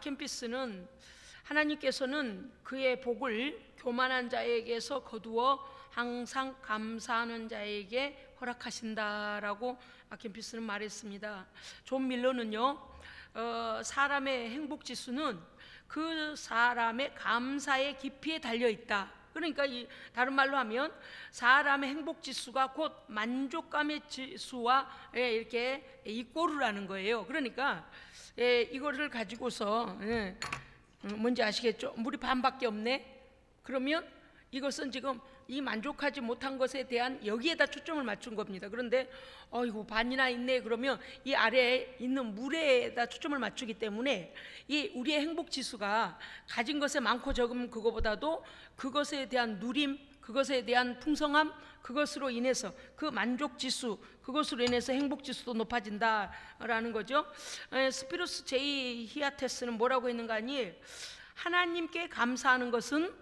아켄피스는 하나님께서는 그의 복을 교만한 자에게서 거두어 항상 감사하는 자에게 허락하신다라고 아켄피스는 말했습니다. 존 밀러는요, 사람의 행복 지수는 그 사람의 감사의 깊이에 달려 있다. 그러니까 다른 말로 하면 사람의 행복 지수가 곧 만족감의 지수와 이렇게 이꼬르라는 거예요. 그러니까 이거를 가지고서 뭔지 아시겠죠? 물이 반밖에 없네. 그러면 이것은 지금 이 만족하지 못한 것에 대한 여기에다 초점을 맞춘 겁니다. 그런데 이거 반이나 있네 그러면 이 아래에 있는 물에다 초점을 맞추기 때문에 이 우리의 행복 지수가 가진 것에 많고 적음 그거보다도 그것에 대한 누림, 그것에 대한 풍성함, 그것으로 인해서 그 만족 지수, 그것으로 인해서 행복 지수도 높아진다라는 거죠. 스피루스 제이 히아테스는 뭐라고 했는가 하니, 하나님께 감사하는 것은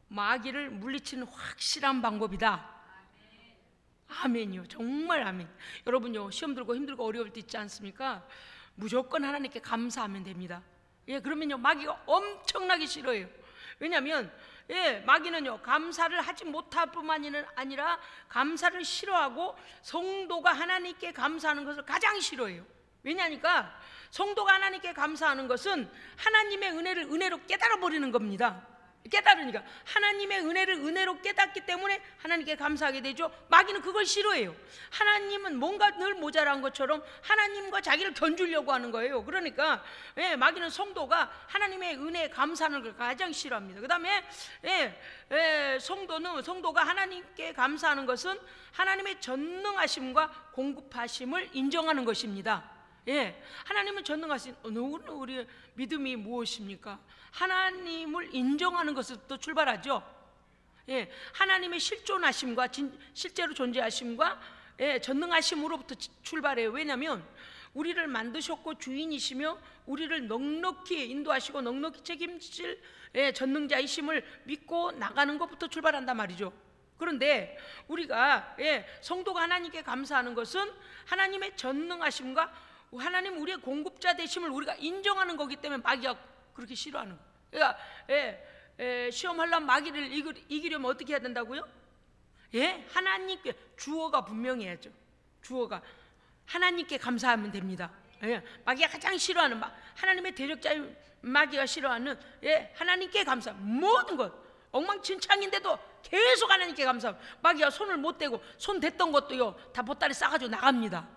마귀를 물리치는 확실한 방법이다. 아멘이요. 정말 아멘. 여러분요, 시험 들고 힘들고 어려울 때 있지 않습니까? 무조건 하나님께 감사하면 됩니다. 그러면요, 마귀가 엄청나게 싫어해요. 왜냐하면 마귀는요, 감사를 하지 못할 뿐만 아니라 감사를 싫어하고 성도가 하나님께 감사하는 것을 가장 싫어해요. 왜냐니까 성도가 하나님께 감사하는 것은 하나님의 은혜를 은혜로 깨달아 버리는 겁니다. 깨달으니까 하나님의 은혜를 은혜로 깨닫기 때문에 하나님께 감사하게 되죠. 마귀는 그걸 싫어해요. 하나님은 뭔가 늘 모자란 것처럼 하나님과 자기를 견주려고 하는 거예요. 그러니까 마귀는 성도가 하나님의 은혜에 감사하는 걸 가장 싫어합니다. 그 다음에 성도가 하나님께 감사하는 것은 하나님의 전능하심과 공급하심을 인정하는 것입니다. 하나님은 전능하신 우리 믿음이 무엇입니까? 하나님을 인정하는 것부터 출발하죠. 하나님의 실존하심과 실제로 존재하심과 전능하심으로부터 출발해요. 왜냐하면 우리를 만드셨고 주인이시며 우리를 넉넉히 인도하시고 넉넉히 책임질 전능자이심을 믿고 나가는 것부터 출발한단 말이죠. 그런데 우리가 성도가 하나님께 감사하는 것은 하나님의 전능하심과 하나님 우리의 공급자 되심을 우리가 인정하는 거기 때문에 마귀가 그렇게 싫어하는 거예요. 그러니까 시험하려면 마귀를 이기려면 어떻게 해야 된다고요? 하나님께 주어가 분명해야죠. 주어가 하나님께 감사하면 됩니다. 마귀가 가장 싫어하는 하나님의 대적자인 마귀가 싫어하는 하나님께 감사. 모든 것 엉망진창인데도 계속 하나님께 감사하고 마귀가 손을 못 대고 손 댔던 것도요 다 보따리 싸가지고 나갑니다.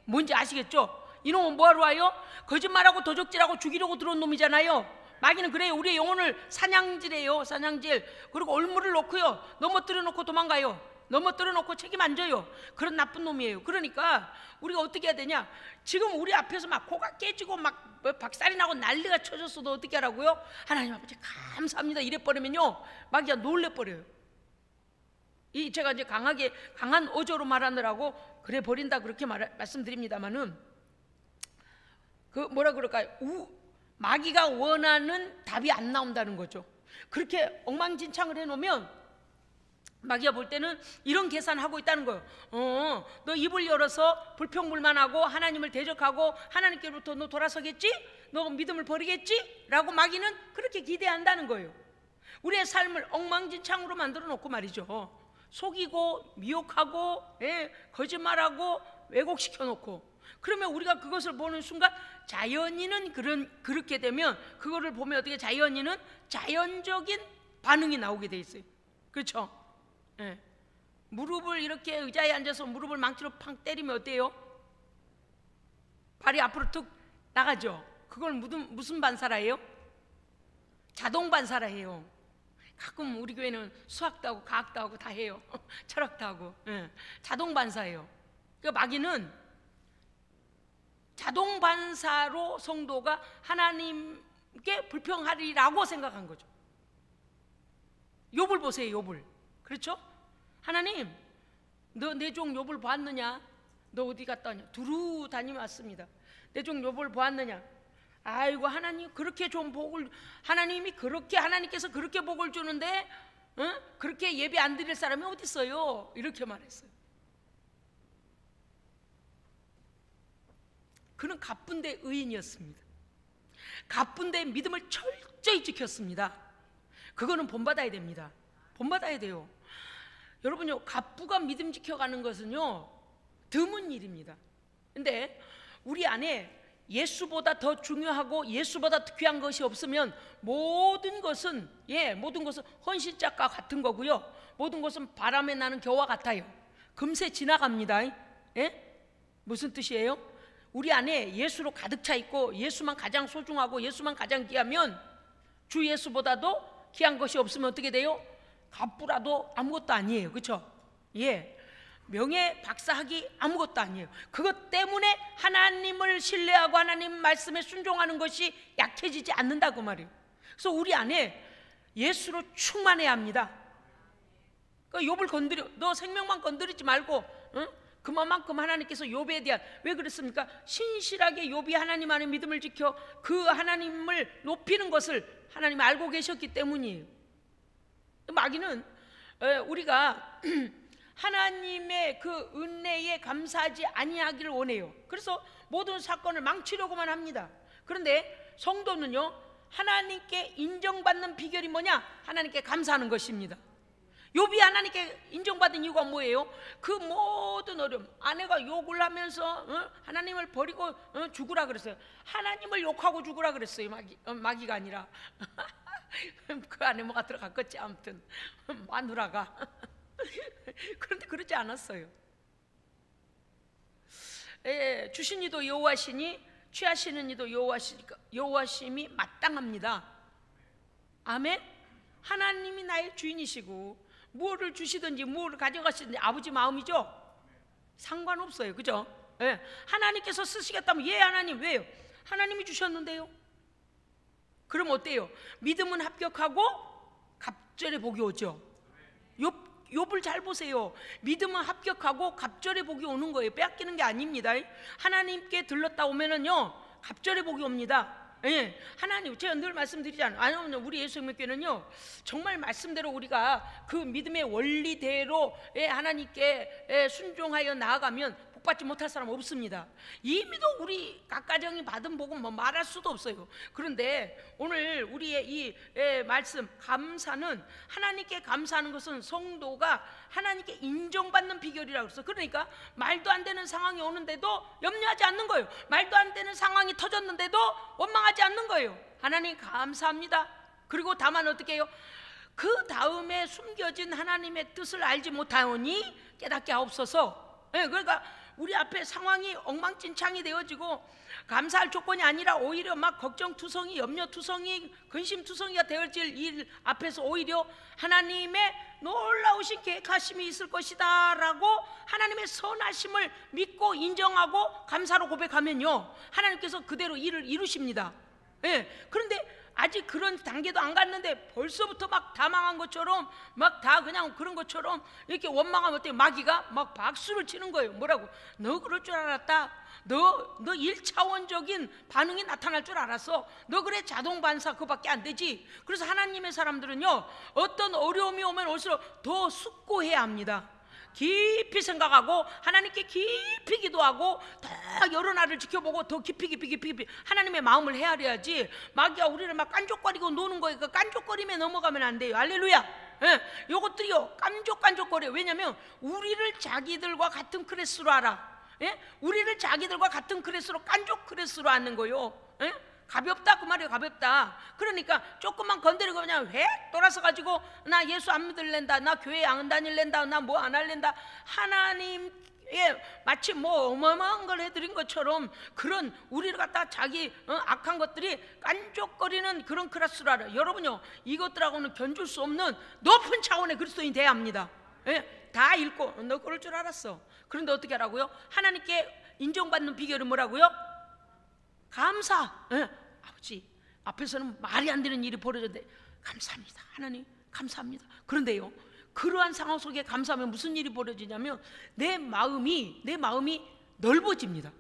뭔지 아시겠죠? 이놈은 뭐하러 와요? 거짓말하고 도적질하고 죽이려고 들어온 놈이잖아요. 마귀는 그래요. 우리의 영혼을 사냥질해요. 사냥질. 그리고 올무를 놓고요 넘어뜨려 놓고 도망가요. 넘어뜨려 놓고 책임 안 져요. 그런 나쁜 놈이에요. 그러니까 우리가 어떻게 해야 되냐, 지금 우리 앞에서 막 코가 깨지고 막 박살이 나고 난리가 쳐졌어도 어떻게 하라고요? 하나님 아버지 감사합니다 이래버리면요 마귀가 놀래버려요. 제가 이제 강한 어조로 말하느라고 그래 버린다 그렇게 말씀드립니다만은 그 뭐라 그럴까요? 마귀가 원하는 답이 안 나온다는 거죠. 그렇게 엉망진창을 해놓으면 마귀가 볼 때는 이런 계산하고 있다는 거예요. 너 입을 열어서 불평불만하고 하나님을 대적하고 하나님께로부터 너 돌아서겠지? 너 믿음을 버리겠지? 라고 마귀는 그렇게 기대한다는 거예요. 우리의 삶을 엉망진창으로 만들어 놓고 말이죠. 속이고 미혹하고 거짓말하고 왜곡시켜 놓고, 그러면 우리가 그것을 보는 순간 자연인은 그렇게 되면 그거를 보면 어떻게 자연인은 자연적인 반응이 나오게 돼 있어요. 그렇죠? 무릎을 이렇게 의자에 앉아서 무릎을 망치로 팡 때리면 어때요? 발이 앞으로 툭 나가죠. 그걸 무슨 반사라예요? 자동 반사라해요. 가끔 우리 교회는 수학도 하고 과학도 하고 다 해요. 철학도 하고. 자동 반사예요. 그러니까 마귀는 자동 반사로 성도가 하나님께 불평하리라고 생각한 거죠. 욥을 보세요. 욥을. 그렇죠? 하나님, 너 내 종 욥을 보았느냐? 너 어디 갔다 왔냐? 두루 다녀왔습니다. 내 종 욥을 보았느냐? 아이고 하나님 그렇게 좀 복을, 하나님께서 그렇게 복을 주는데 그렇게 예배 안 드릴 사람이 어디 있어요? 이렇게 말했어요. 그는 가뿐대 의인이었습니다. 갑분대의 믿음을 철저히 지켰습니다. 그거는 본받아야 됩니다. 본받아야 돼요. 여러분요, 갑부가 믿음 지켜가는 것은요 드문 일입니다. 근데 우리 안에 예수보다 더 중요하고 예수보다 귀한 것이 없으면 모든 것은 헌신짝과 같은 거고요, 모든 것은 바람에 나는 겨와 같아요. 금세 지나갑니다. 무슨 뜻이에요? 우리 안에 예수로 가득 차 있고 예수만 가장 소중하고 예수만 가장 귀하면 주 예수보다도 귀한 것이 없으면 어떻게 돼요? 갑부라도 아무것도 아니에요. 그렇죠? 명예 박사학위 아무것도 아니에요. 그것 때문에 하나님을 신뢰하고 하나님 말씀에 순종하는 것이 약해지지 않는다고 말이에요. 그래서 우리 안에 예수로 충만해야 합니다. 욥을 건드려, 너 생명만 건드리지 말고, 그만큼 하나님께서 욥에 대한, 왜 그랬습니까? 신실하게 욥이 하나님 안에 믿음을 지켜 그 하나님을 높이는 것을 하나님이 알고 계셨기 때문이에요. 마귀는 우리가 하나님의 그 은혜에 감사하지 아니하기를 원해요. 그래서 모든 사건을 망치려고만 합니다. 그런데 성도는요, 하나님께 인정받는 비결이 뭐냐? 하나님께 감사하는 것입니다. 욥이 하나님께 인정받은 이유가 뭐예요? 그 모든 어려움, 아내가 욕을 하면서 하나님을 버리고 죽으라 그랬어요. 하나님을 욕하고 죽으라 그랬어요. 마귀가 아니라 그 안에 뭐가 들어갔겠지. 아무튼 마누라가 그런데 그러지 않았어요. 주신 이도 여호와시니 취하시는 이도 여호와심이 마땅합니다. 아멘. 하나님이 나의 주인이시고 무엇을 주시든지 무엇을 가져가시든지 아버지 마음이죠. 상관없어요. 그죠? 하나님께서 쓰시겠다면 하나님, 왜요? 하나님이 주셨는데요. 그럼 어때요? 믿음은 합격하고 갑절의 복이 오죠. 욥을 잘 보세요. 믿음은 합격하고 갑절의 복이 오는 거예요. 빼앗기는 게 아닙니다. 하나님께 들렀다 오면은요 갑절의 복이 옵니다. 하나님, 제가 늘 말씀드리잖아요. 우리 예수생명교회는요 정말 말씀대로 우리가 그 믿음의 원리대로 하나님께 순종하여 나아가면 복받지 못할 사람 없습니다. 이미도 우리 각 가정이 받은 복은 뭐 말할 수도 없어요. 그런데 오늘 우리의 이 말씀 감사는, 하나님께 감사하는 것은 성도가 하나님께 인정받는 비결이라고 그랬어요. 그러니까 말도 안 되는 상황이 오는데도 염려하지 않는 거예요. 말도 안 되는 상황이 터졌는데도 원망하지 않는 거예요. 하나님 감사합니다. 그리고 다만 어떻게 해요? 그 다음에 숨겨진 하나님의 뜻을 알지 못하오니 깨닫게 하옵소서. 그러니까 우리 앞에 상황이 엉망진창이 되어지고 감사할 조건이 아니라 오히려 막 걱정투성이, 염려투성이, 근심투성이가 되어질 일 앞에서 오히려 하나님의 놀라우신 계획하심이 있을 것이다 라고 하나님의 선하심을 믿고 인정하고 감사로 고백하면요 하나님께서 그대로 일을 이루십니다. 그런데 아직 그런 단계도 안 갔는데 벌써부터 막 다 망한 것처럼, 막 다 그냥 그런 것처럼 이렇게 원망하면 어때요? 마귀가 막 박수를 치는 거예요. 뭐라고? 너 그럴 줄 알았다. 너 1차원적인 반응이 나타날 줄 알았어. 너 그래 자동 반사 그밖에 안 되지. 그래서 하나님의 사람들은요 어떤 어려움이 오면 올수록 더 숙고해야 합니다. 깊이 생각하고 하나님께 깊이 기도하고 더 여러 날을 지켜보고 더 깊이 하나님의 마음을 헤아려야지. 마귀가 우리를 막 깐족거리고 노는 거예요. 그 깐족거림에 넘어가면 안 돼요. 할렐루야. 요것들이요 깐족거려요. 왜냐하면 우리를 자기들과 같은 클래스로 알아. 우리를 자기들과 같은 클래스로 깐족 클래스로 하는 거요. 가볍다 그 말이에요. 가볍다. 그러니까 조금만 건드리고 그냥 획 돌아서 가지고 나 예수 안 믿을랜다, 나 교회 안 다닐랜다, 나 뭐 안 할랜다, 하나님의 마치 뭐 어마어마한 걸 해드린 것처럼 그런 우리를 갖다 자기 악한 것들이 깐족거리는 그런 클래스로 알아요. 여러분요 이것들하고는 견줄 수 없는 높은 차원의 그리스도인이 돼야 합니다. 다 읽고 너 그럴 줄 알았어. 그런데 어떻게 하라고요? 하나님께 인정받는 비결은 뭐라고요? 감사. 아버지 앞에서는 말이 안 되는 일이 벌어졌는데 감사합니다. 하나님 감사합니다. 그런데요 그러한 상황 속에 감사하면 무슨 일이 벌어지냐면 내 마음이 넓어집니다.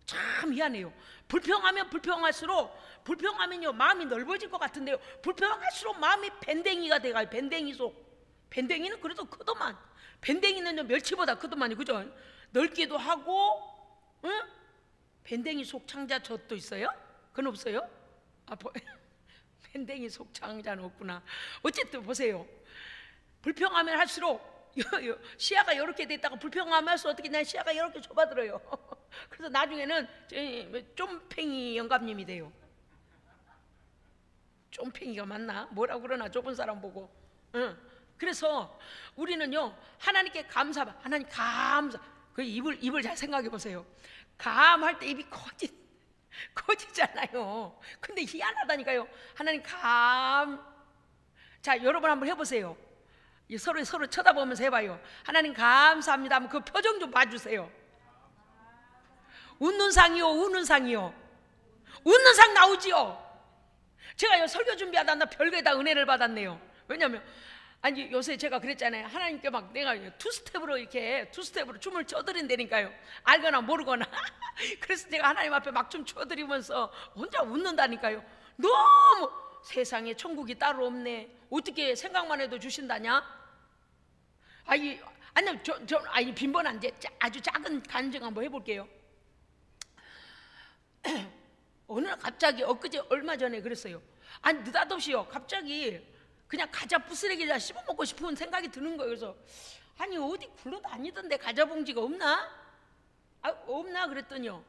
참 희한해요. 불평하면 불평할수록, 불평하면요 마음이 넓어질 것 같은데요 불평할수록 마음이 밴댕이가 돼가요. 밴댕이 속. 밴댕이는 그래도 크더만. 밴댕이는 멸치보다 크더만요. 그죠? 넓기도 하고 밴댕이 속 창자 젖도 있어요? 그건 없어요? 밴댕이 속창자는 없구나. 어쨌든 보세요. 불평하면 할수록 시야가 이렇게 됐다가 불평하면 할수록 어떻게 난 시야가 이렇게 좁아들어요. 그래서 나중에는 쫌팽이 영감님이 돼요. 쫌팽이가 맞나? 뭐라고 그러나 좁은 사람 보고. 그래서 우리는요 하나님께 감사. 하나님 감사. 그 입을 잘 생각해 보세요. 감할 때 입이 커지잖아요. 근데 희한하다니까요. 하나님 자, 여러분 한번 해보세요. 서로 쳐다보면서 해봐요. 하나님 감사합니다 하면 그 표정 좀 봐주세요. 웃는 상이요, 우는 상이요? 웃는 상 나오지요. 제가 설교 준비하다 나 별거에다 은혜를 받았네요. 왜냐면 아니 요새 제가 그랬잖아요. 하나님께 막 내가 투스텝으로 춤을 춰드린다니까요. 알거나 모르거나. 그래서 제가 하나님 앞에 막 좀 춰드리면서 혼자 웃는다니까요. 너무 세상에 천국이 따로 없네. 어떻게 생각만 해도 주신다냐? 아니 빈번한 아주 작은 간증 한번 해볼게요. 어느 날 갑자기 엊그제 얼마 전에 그랬어요. 아니 느닷없이요 갑자기 그냥 과자 부스러기를 씹어먹고 싶은 생각이 드는 거예요. 그래서 아니 어디 굴러다니던데 과자 봉지가 없나? 없나 그랬더니요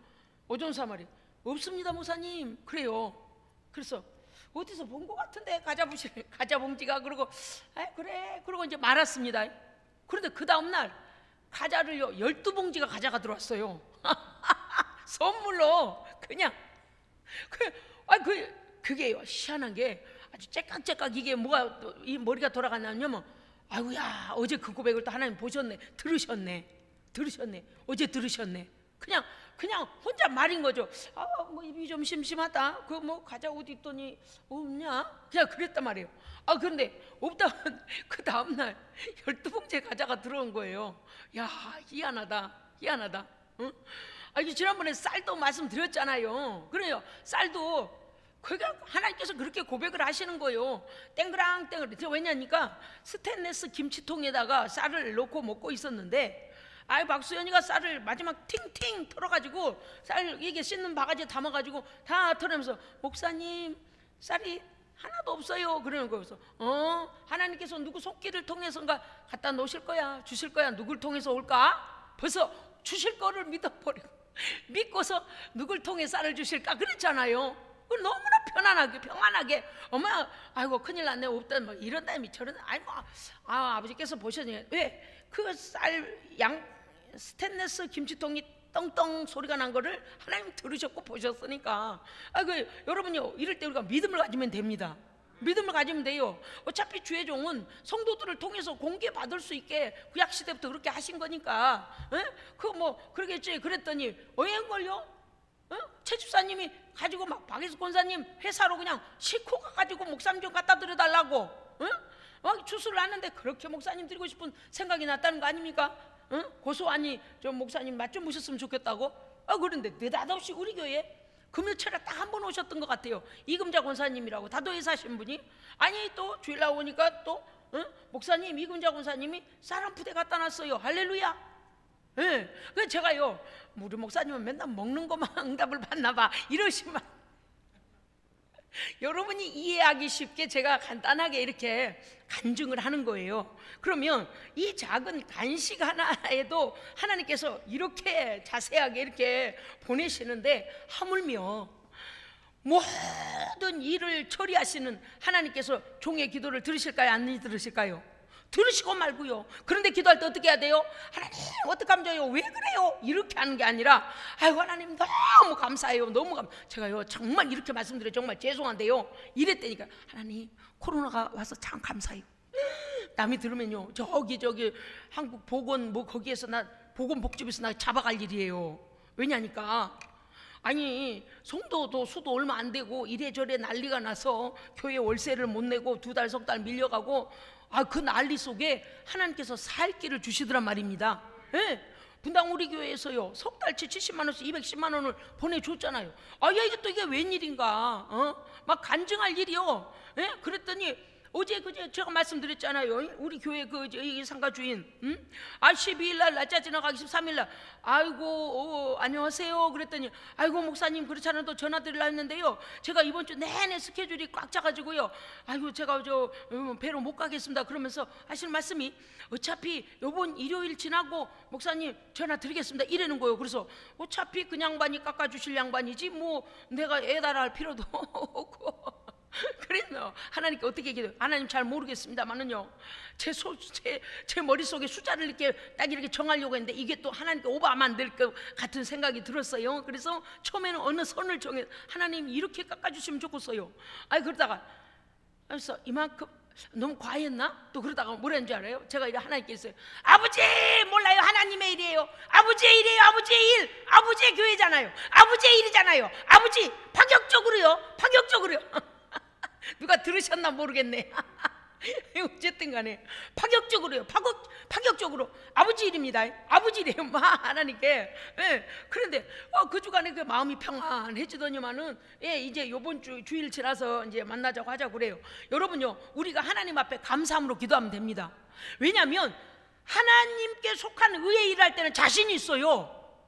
오전사 말이 없습니다 목사님. 그래요. 그래서 어디서 본 것 같은데 과자 봉지가. 그러고 그래 그러고 이제 말았습니다. 그런데 그 다음날 과자를요 12봉지가 과자가 들어왔어요. 선물로 그냥 그게요 희한한 게 아주 째깍째깍 이게 뭐가 이 머리가 돌아가냐면 아이고야 어제 그 고백을 또 하나님 보셨네. 들으셨네. 어제 들으셨네. 그냥 혼자 말인 거죠. 뭐 입이 좀 심심하다. 그 뭐 과자 어디 있더니 없냐? 그냥 그랬단 말이에요. 그런데 없다. 그 다음날 12봉지의 과자가 들어온 거예요. 야 희한하다. 응? 지난번에 쌀도 말씀드렸잖아요. 그래요. 쌀도 그러니까 하나님께서 그렇게 고백을 하시는 거예요. 땡그랑땡그랑. 왜냐니까 스테인레스 김치통에다가 쌀을 넣고 먹고 있었는데 박수연이가 쌀을 마지막 팅팅 털어가지고 쌀 이게 씻는 바가지에 담아가지고 다 털으면서 목사님 쌀이 하나도 없어요. 그러는 거여서 하나님께서 누구 손길을 통해서인가 갖다 놓으실 거야. 주실 거야. 누굴 통해서 올까? 벌써 주실 거를 믿고서 누굴 통해 쌀을 주실까 그랬잖아요. 너무나 평안하게 엄마 아이고 큰일 났네 없다 뭐 이런다니 저런다. 아이고 아버지께서 보셨니? 왜 그 쌀 스테인레스 김치통이 떵떵 소리가 난 거를 하나님 들으셨고 보셨으니까 여러분요 이럴 때 우리가 믿음을 가지면 됩니다. 믿음을 가지면 돼요. 어차피 주의 종은 성도들을 통해서 공개받을 수 있게 구약 시대부터 그렇게 하신 거니까. 그러겠지. 그랬더니 어행걸요? 최 집사님이 가지고 막 박예수 권사님 회사로 그냥 싣고 가가지고 목사님 좀 갖다 드려달라고 주술을 하는데 그렇게 목사님 드리고 싶은 생각이 났다는 거 아닙니까? 고소하니 좀 목사님 맛 좀 보셨으면 좋겠다고. 그런데 느닷없이 우리 교회에 금요철에 딱 한 번 오셨던 것 같아요. 이금자 권사님이라고 다도에 사신 분이. 아니 또 주일 나오니까 또 목사님 이금자 권사님이 쌀 한 푸대 갖다 놨어요. 할렐루야. 그래서 제가요 우리 목사님은 맨날 먹는 것만 응답을 받나 봐 이러시면 여러분이 이해하기 쉽게 제가 간단하게 이렇게 간증을 하는 거예요. 그러면 이 작은 간식 하나에도 하나님께서 이렇게 자세하게 이렇게 보내시는데 하물며 모든 일을 처리하시는 하나님께서 종의 기도를 들으실까요? 안 들으실까요? 들으시고 말고요. 그런데 기도할 때 어떻게 해야 돼요? 하나님 어떡하면 좋아요? 왜 그래요? 이렇게 하는 게 아니라 아이고 하나님 너무 감사해요. 제가요 정말 이렇게 말씀드려 정말 죄송한데요 이랬다니까. 하나님 코로나가 와서 참 감사해요. 남이 들으면요 저기 한국 보건 거기에서 나 보건복지부에서 나 잡아갈 일이에요. 왜냐니까 아니 성도도 수도 얼마 안 되고 이래저래 난리가 나서 교회 월세를 못 내고 2달 석 달 밀려가고 그 난리 속에 하나님께서 살 길을 주시더란 말입니다. 분당 우리 교회에서요 석 달치 70만 원씩 210만 원을 보내줬잖아요. 이게 또 이게 웬일인가 막 간증할 일이요. 그랬더니 어제 그제 제가 말씀드렸잖아요. 우리 교회 이 상가 주인, 12일 날 날짜 지나가기 13일 날, 아이고 안녕하세요 그랬더니, 아이고 목사님 그렇지 않아도 전화 드리려 했는데요, 제가 이번 주 내내 스케줄이 꽉 차가지고요, 아이고 제가 배로 못 가겠습니다. 그러면서 하시는 말씀이, 어차피 요번 일요일 지나고 목사님 전화 드리겠습니다 이러는 거예요. 그래서 어차피 그 양반이 깎아주실 양반이지 뭐 내가 애달아 할 필요도 없고. 그래서 하나님께 어떻게 기도해요? 하나님 잘 모르겠습니다만은요, 제 머릿속에 숫자를 이렇게 딱 이렇게 정하려고 했는데 이게 또 하나님께 오버하면 안 될 것 같은 생각이 들었어요. 그래서 처음에는 어느 선을 정해, 하나님 이렇게 깎아주시면 좋겠어요. 그러다가 그래서 이만큼 너무 과했나? 또 그러다가 뭐라는 줄 알아요? 제가 이래 하나님께 했어요. 아버지 몰라요, 하나님의 일이에요. 아버지의 일이에요. 아버지의 일, 아버지의 교회잖아요. 아버지의 일이잖아요. 아버지 파격적으로요. 누가 들으셨나 모르겠네. 어쨌든 간에 파격적으로요. 파격적으로 아버지 일입니다. 아버지 일이에요. 하나님께. 그런데 그 주간에 그 마음이 평안해지더니만은 이제 요번 주일 지나서 이제 만나자고 하자고 그래요. 여러분요, 우리가 하나님 앞에 감사함으로 기도하면 됩니다. 왜냐하면 하나님께 속한 의의 일을 할 때는 자신이 있어요.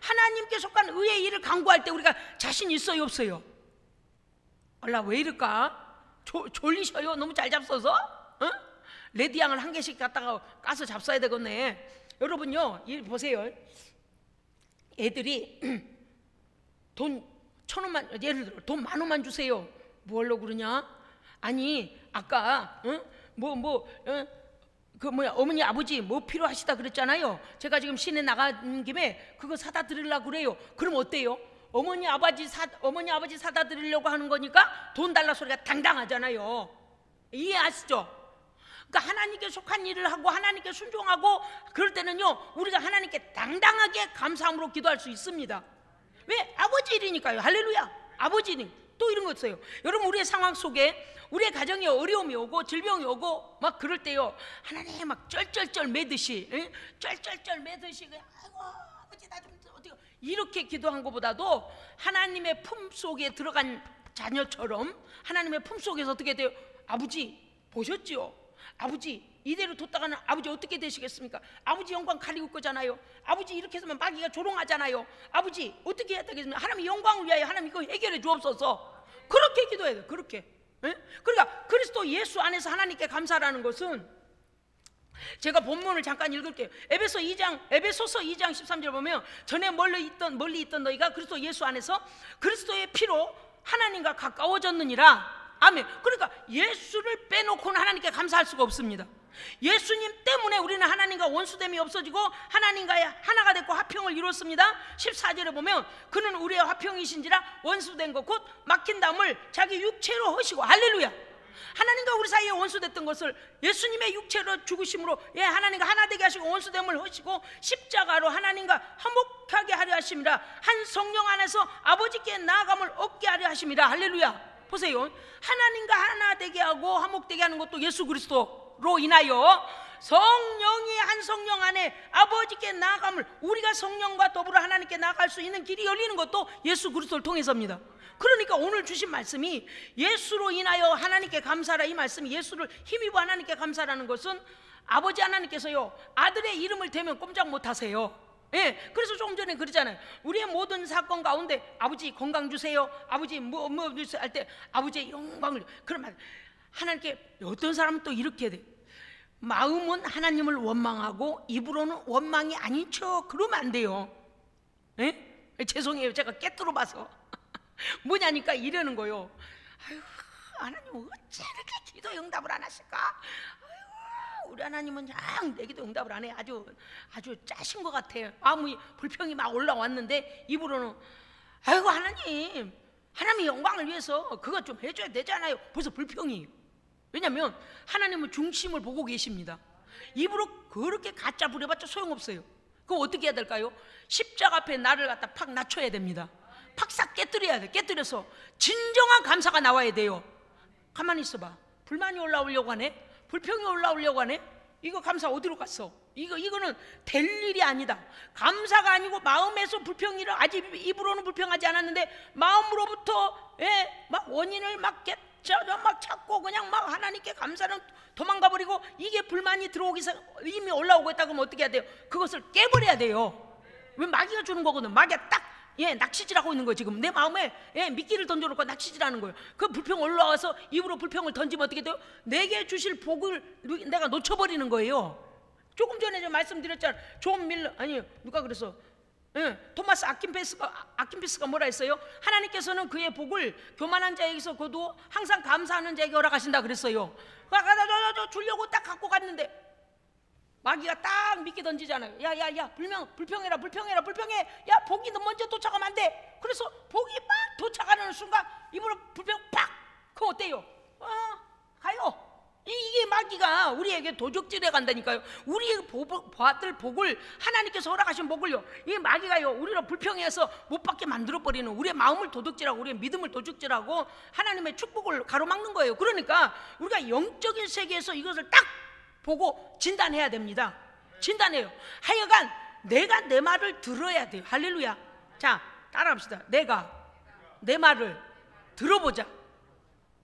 하나님께 속한 의의 일을 강구할 때 우리가 자신이 있어요, 없어요? 왜 이럴까? 졸리셔요? 너무 잘 잡숴서? 레디양을 한 개씩 갖다가 까서 잡숴야 되겠네. 여러분요, 보세요. 애들이 돈 1,000원만, 예를 들어 돈 10,000원만 주세요. 뭘로 그러냐? 아니 아까 어머니 아버지 뭐 필요하시다 그랬잖아요. 제가 지금 시내 나간 김에 그거 사다 드리려고 그래요. 그럼 어때요? 어머니 아버지 사다 드리려고 하는 거니까 돈 달라 소리가 당당하잖아요. 이해하시죠? 그러니까 하나님께 속한 일을 하고 하나님께 순종하고 그럴 때는요, 우리가 하나님께 당당하게 감사함으로 기도할 수 있습니다. 왜? 아버지 일이니까요. 할렐루야. 아버지 일. 또 이런 거 있어요. 여러분, 우리의 상황 속에 우리의 가정에 어려움이 오고 질병이 오고 막 그럴 때요, 하나님 막 쩔쩔쩔 매듯이 아이고 아버지 나 좀 어떻게, 이렇게 기도한 것보다도 하나님의 품 속에 들어간 자녀처럼 하나님의 품 속에서 어떻게 돼요? 아버지 보셨지요? 아버지 이대로 뒀다가는 아버지 어떻게 되시겠습니까? 아버지 영광 가리울 거잖아요. 아버지 이렇게 해서만 마귀가 조롱하잖아요. 아버지 어떻게 해야 되겠습니까? 하나님의 영광을 위하여 하나님 이거 해결해 주옵소서. 그렇게 기도해야 돼요. 그렇게. 그러니까 그리스도 예수 안에서 하나님께 감사라는 것은, 제가 본문을 잠깐 읽을게요. 에베소서 2장 13절 보면, 전에 멀리 있던 너희가 그리스도 예수 안에서 그리스도의 피로 하나님과 가까워졌느니라. 아멘. 그러니까 예수를 빼놓고는 하나님께 감사할 수가 없습니다. 예수님 때문에 우리는 하나님과 원수됨이 없어지고 하나님과 하나가 됐고 화평을 이뤘습니다. 14절에 보면, 그는 우리의 화평이신지라 원수된 것 곧 막힌 담을 자기 육체로 허시고, 할렐루야. 하나님과 우리 사이에 원수됐던 것을 예수님의 육체로 죽으심으로 하나님과 하나 되게 하시고 원수됨을 허시고 십자가로 하나님과 화목하게 하려 하심이라. 한 성령 안에서 아버지께 나아감을 얻게 하려 하심이라. 할렐루야. 보세요. 하나님과 하나 되게 하고 화목되게 하는 것도 예수 그리스도로 인하여 성령이 한 성령 안에 아버지께 나아감을, 우리가 성령과 더불어 하나님께 나아갈 수 있는 길이 열리는 것도 예수 그리스도를 통해서입니다. 그러니까 오늘 주신 말씀이 예수로 인하여 하나님께 감사라, 이 말씀이 예수를 힘입어 하나님께 감사라는 것은, 아버지 하나님께서요 아들의 이름을 대면 꼼짝 못하세요. 그래서 조금 전에 그러잖아요. 우리의 모든 사건 가운데 아버지 건강 주세요, 아버지 뭐 주세요 할 때 아버지의 영광을, 그러면 하나님께, 어떤 사람은 또 이렇게 돼. 마음은 하나님을 원망하고 입으로는 원망이 아닌 척 그러면 안 돼요. 죄송해요, 제가 깨뜨려 봐서. 뭐냐니까 이러는 거요. 아유, 하나님 어째 이렇게 기도 응답을 안 하실까? 아유, 우리 하나님은 그냥 내 기도 응답을 안 해. 아주 짜신 것 같아요. 마음이 불평이 막 올라왔는데 입으로는, 아이고 하나님의 영광을 위해서 그것 좀 해줘야 되잖아요. 벌써 불평이. 왜냐하면 하나님은 중심을 보고 계십니다. 입으로 그렇게 가짜 부려봤자 소용없어요. 그럼 어떻게 해야 될까요? 십자가 앞에 나를 갖다 팍 낮춰야 됩니다. 팍싹 깨뜨려야 돼. 깨뜨려서 진정한 감사가 나와야 돼요. 가만히 있어봐. 불만이 올라오려고 하네, 불평이 올라오려고 하네. 이거 감사 어디로 갔어? 이거는 될 일이 아니다. 감사가 아니고 마음에서 불평이라, 아직 입으로는 불평하지 않았는데 마음으로부터 막 원인을 막 막 찾고 그냥 막 하나님께 감사는 도망가 버리고, 이게 불만이 들어오기 이미 올라오고 있다 그러면 어떻게 해야 돼요? 그것을 깨버려야 돼요. 왜? 마귀가 주는 거거든. 마귀가 딱 낚시질하고 있는 거예요. 지금 내 마음에 미끼를 던져놓고 낚시질하는 거예요. 그 불평 올라와서 입으로 불평을 던지면 어떻게 돼요? 내게 주실 복을 내가 놓쳐버리는 거예요. 조금 전에 제가 말씀드렸잖아요. 존 밀러, 아니 누가 그랬어? 토마스 아킨피스가 뭐라 했어요? 하나님께서는 그의 복을 교만한 자에게서 거두어 항상 감사하는 자에게 허락하신다 그랬어요. 가다 주려고 딱 갖고 갔는데 마귀가 딱 미끼 던지잖아요. 야 불평해라. 야, 복이 너 먼저 도착하면 안 돼. 그래서 복이 막 도착하는 순간 입으로 불평 팍. 그럼 어때요? 가요. 이게 마귀가 우리에게 도적질해 간다니까요. 우리의 받을 복을, 하나님께서 허락하신 복을요, 이 마귀가요 우리로 불평해서 못 받게 만들어 버리는, 우리의 마음을 도둑질하고 우리의 믿음을 도둑질하고 하나님의 축복을 가로막는 거예요. 그러니까 우리가 영적인 세계에서 이것을 딱 보고 진단해야 됩니다. 진단해요. 하여간 내가 내 말을 들어야 돼요. 할렐루야. 자, 따라합시다. 내가 내 말을 들어보자.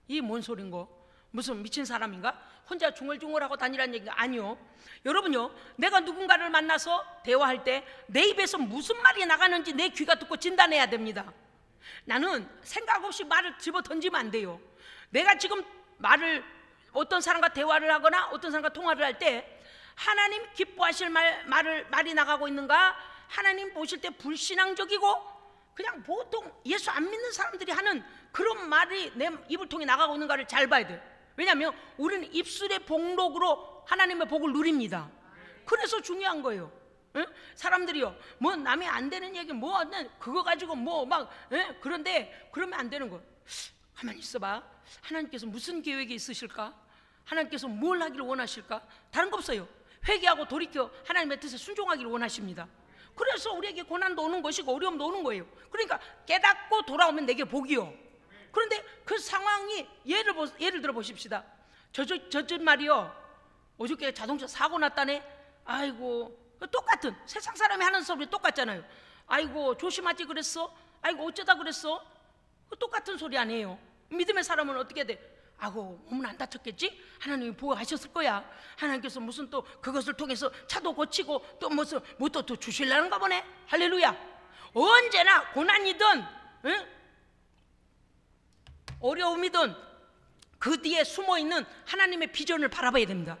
이게 뭔 소린고? 무슨 미친 사람인가? 혼자 중얼중얼하고 다니라는 얘기가 아니요. 여러분요, 내가 누군가를 만나서 대화할 때 내 입에서 무슨 말이 나가는지 내 귀가 듣고 진단해야 됩니다. 나는 생각 없이 말을 집어 던지면 안 돼요. 내가 지금 어떤 사람과 대화를 하거나 어떤 사람과 통화를 할 때 하나님 기뻐하실 말이 나가고 있는가, 하나님 보실 때 불신앙적이고 그냥 보통 예수 안 믿는 사람들이 하는 그런 말이 내 입을 통해 나가고 있는가를 잘 봐야 돼요. 왜냐하면 우리는 입술의 복록으로 하나님의 복을 누립니다. 그래서 중요한 거예요. 응? 사람들이요, 뭐 남이 안 되는 얘기 그거 가지고 그런데 그러면 안 되는 거예요. 가만히 있어봐. 하나님께서 무슨 계획이 있으실까? 하나님께서 뭘 하기를 원하실까? 다른 거 없어요. 회개하고 돌이켜 하나님의 뜻에 순종하기를 원하십니다. 그래서 우리에게 고난도 오는 것이고 어려움도 오는 거예요. 그러니까 깨닫고 돌아오면 내게 복이요. 그런데 그 상황이 예를 들어 보십시다. 저쪽 말이요, 어저께 자동차 사고 났다네. 아이고, 똑같은 세상 사람이 하는 소리 똑같잖아요. 아이고 조심하지 그랬어. 아이고 어쩌다 그랬어. 똑같은 소리 아니에요. 믿음의 사람은 어떻게 돼? 아고 몸은 안 다쳤겠지? 하나님이 보호하셨을 거야. 하나님께서 무슨 또 그것을 통해서 차도 고치고 또 무슨 또 주실라는가 보네. 할렐루야. 언제나 고난이든 어려움이든 그 뒤에 숨어있는 하나님의 비전을 바라봐야 됩니다.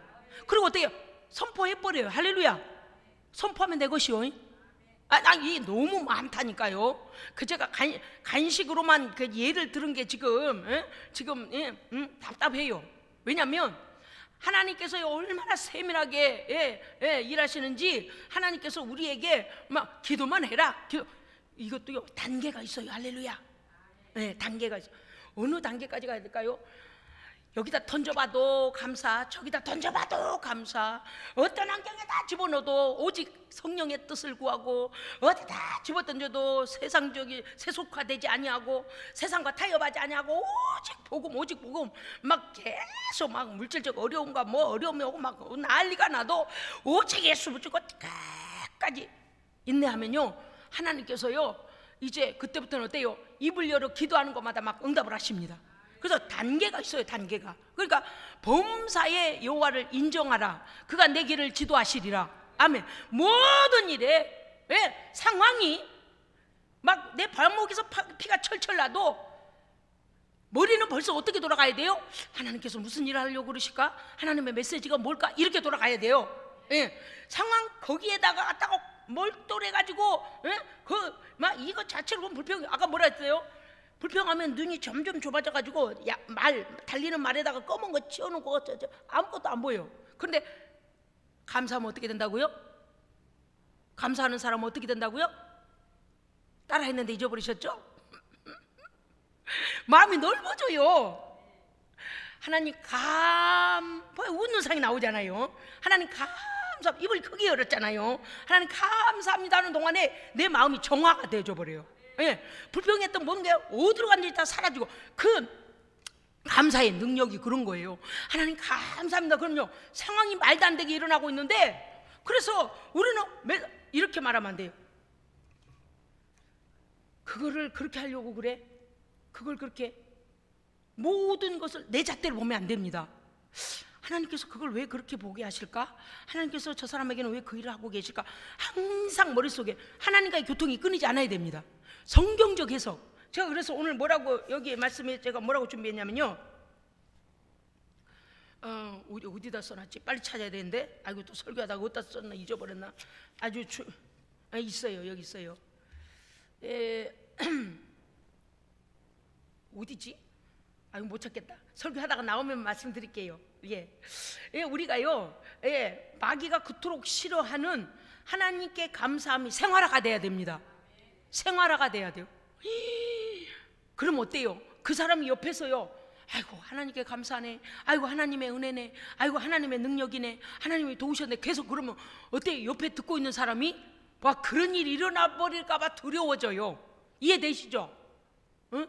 그리고 어때요? 선포해버려요. 할렐루야. 선포하면 내 것이요. 이게 너무 많다니까요. 제가 간식으로만 그 예를 들은 게 지금 답답해요. 왜냐하면 하나님께서 얼마나 세밀하게 일하시는지, 하나님께서 우리에게 막 기도만 해라. 이것도요 단계가 있어요. 할렐루야. 단계가 있어요. 어느 단계까지 가야 될까요? 여기다 던져봐도 감사, 저기다 던져봐도 감사, 어떤 환경에다 집어넣어도 오직 성령의 뜻을 구하고, 어디다 집어던져도 세속화되지 아니하고 세상과 타협하지 아니하고 오직 복음 막 계속 막 물질적 어려움과 어려움이 오고 막 난리가 나도 오직 예수 붙잡고 끝까지 인내하면요, 하나님께서요 이제 그때부터는 어때요? 입을 열어 기도하는 것마다 막 응답을 하십니다. 그래서 단계가 있어요. 단계가. 그러니까 범사의 여호와를 인정하라. 그가 내 길을 지도하시리라. 아멘. 모든 일에 상황이 막 내 발목에서 피가 철철 나도 머리는 벌써 어떻게 돌아가야 돼요? 하나님께서 무슨 일을 하려고 그러실까? 하나님의 메시지가 뭘까? 이렇게 돌아가야 돼요. 상황 거기에다가 갖다가 몰두해가지고 이거 자체로 보면 불평. 아까 뭐라 했어요? 불평하면 눈이 점점 좁아져가지고 달리는 말에다가 검은 거 치워놓고 아무것도 안 보여. 그런데 감사하면 어떻게 된다고요? 감사하는 사람은 어떻게 된다고요? 따라했는데 잊어버리셨죠? 마음이 넓어져요. 하나님 웃는 상이 나오잖아요. 하나님 입을 크게 열었잖아요. 하나님 감사합니다 하는 동안에 내 마음이 정화가 되어버려요. 불평했던 뭔가 어디로 갔는지 다 사라지고, 그 감사의 능력이 그런 거예요. 하나님 감사합니다. 그럼요, 상황이 말도 안 되게 일어나고 있는데, 그래서 우리는 이렇게 말하면 안 돼요. 그거를 그렇게 하려고 그래? 그걸 그렇게 모든 것을 내 잣대로 보면 안 됩니다. 하나님께서 그걸 왜 그렇게 보게 하실까? 하나님께서 저 사람에게는 왜 그 일을 하고 계실까? 항상 머릿속에 하나님과의 교통이 끊이지 않아야 됩니다. 성경적 해석. 제가 그래서 오늘 뭐라고 여기 말씀에 제가 뭐라고 준비했냐면요, 우리 어디다 써놨지? 빨리 찾아야 되는데, 아이고 또 설교하다가 어디다 썼나 잊어버렸나? 아주 있어요. 여기 있어요. 어디지? 아이고 못 찾겠다. 설교하다가 나오면 말씀드릴게요. 우리가요, 마귀가 그토록 싫어하는 하나님께 감사함이 생활화가 돼야 됩니다. 생활화가 돼야 돼요. 그럼 어때요? 그 사람이 옆에서요, 아이고 하나님께 감사하네, 아이고 하나님의 은혜네, 아이고 하나님의 능력이네, 하나님이 도우셨네, 계속 그러면 어때요? 옆에 듣고 있는 사람이 와, 그런 일이 일어나 버릴까봐 두려워져요. 이해되시죠? 응?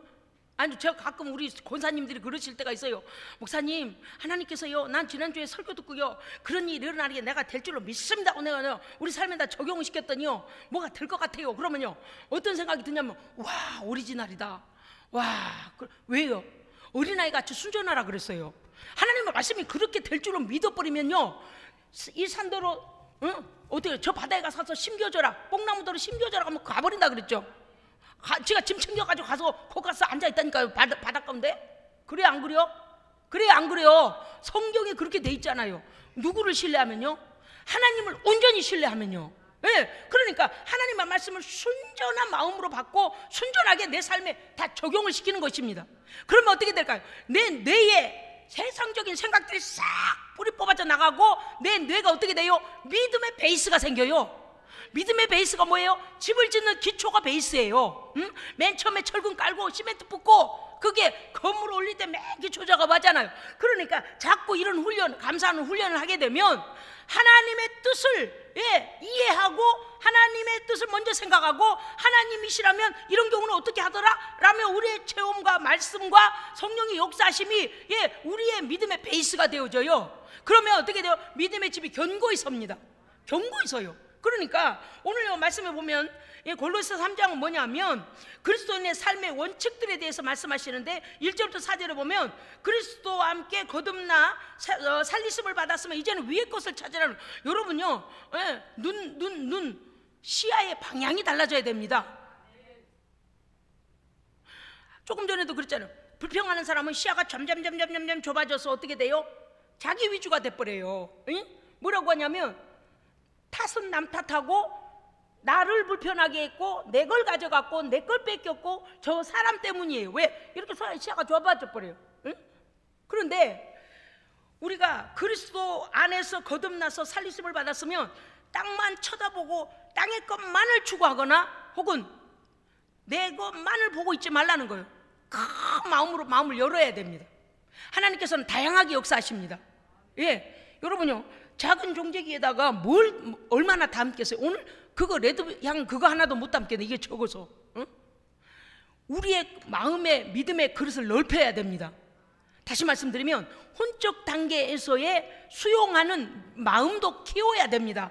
아니, 제가 가끔 우리 권사님들이 그러실 때가 있어요. 목사님, 하나님께서요, 난 지난주에 설교 듣고요, 그런 일이 일어나게 내가 될 줄로 믿습니다. 내가 우리 삶에 다 적용을 시켰더니요, 뭐가 될 것 같아요. 그러면요, 어떤 생각이 드냐면, 와, 오리지널이다. 와, 왜요? 어린아이 같이 순전하라 그랬어요. 하나님의 말씀이 그렇게 될 줄로 믿어버리면요, 이 산도로 어떻게 저 바다에 가서 심겨줘라, 뽕나무도로 심겨줘라 하면 가버린다 그랬죠. 제가 짐 챙겨가지고 가서 거기 가서 앉아있다니까요, 바닷가운데. 그래 안 그래요? 그래 안 그래요? 성경에 그렇게 돼 있잖아요. 누구를 신뢰하면요? 하나님을 온전히 신뢰하면요. 그러니까 하나님의 말씀을 순전한 마음으로 받고 순전하게 내 삶에 다 적용을 시키는 것입니다. 그러면 어떻게 될까요? 내 뇌에 세상적인 생각들이 싹 뿌리 뽑아져 나가고 내 뇌가 어떻게 돼요? 믿음의 베이스가 생겨요. 믿음의 베이스가 뭐예요? 집을 짓는 기초가 베이스예요. 맨 처음에 철근 깔고 시멘트 붓고 그게 건물 올릴 때 맨 기초 작업하잖아요. 그러니까 자꾸 이런 훈련, 감사하는 훈련을 하게 되면 하나님의 뜻을 이해하고 하나님의 뜻을 먼저 생각하고, 하나님이시라면 이런 경우는 어떻게 하더라? 라면 우리의 체험과 말씀과 성령의 역사심이 우리의 믿음의 베이스가 되어져요. 그러면 어떻게 돼요? 믿음의 집이 견고히 섭니다. 견고히 서요. 그러니까 오늘 말씀에 보면 골로새 3장은 뭐냐면 그리스도인의 삶의 원칙들에 대해서 말씀하시는데 1절부터 4절에 보면 그리스도와 함께 거듭나 살리심을 받았으면 이제는 위의 것을 찾으라는, 여러분요, 시야의 방향이 달라져야 됩니다. 조금 전에도 그랬잖아요. 불평하는 사람은 시야가 점점 좁아져서 어떻게 돼요? 자기 위주가 돼버려요. 뭐라고 하냐면 탓은 남 탓하고 나를 불편하게 했고 내 걸 가져갔고 내 걸 뺏겼고 저 사람 때문이에요. 왜? 이렇게 시야가 좁아져 버려요. 그런데 우리가 그리스도 안에서 거듭나서 살리심을 받았으면 땅만 쳐다보고 땅의 것만을 추구하거나 혹은 내 것만을 보고 있지 말라는 거예요. 큰 마음으로 마음을 열어야 됩니다. 하나님께서는 다양하게 역사하십니다. 여러분요, 작은 종재기에다가 뭘 얼마나 담겠어요? 오늘 그거 레드향 그거 하나도 못 담겠네, 이게 적어서. 우리의 마음의 믿음의 그릇을 넓혀야 됩니다. 다시 말씀드리면 혼적 단계에서의 수용하는 마음도 키워야 됩니다.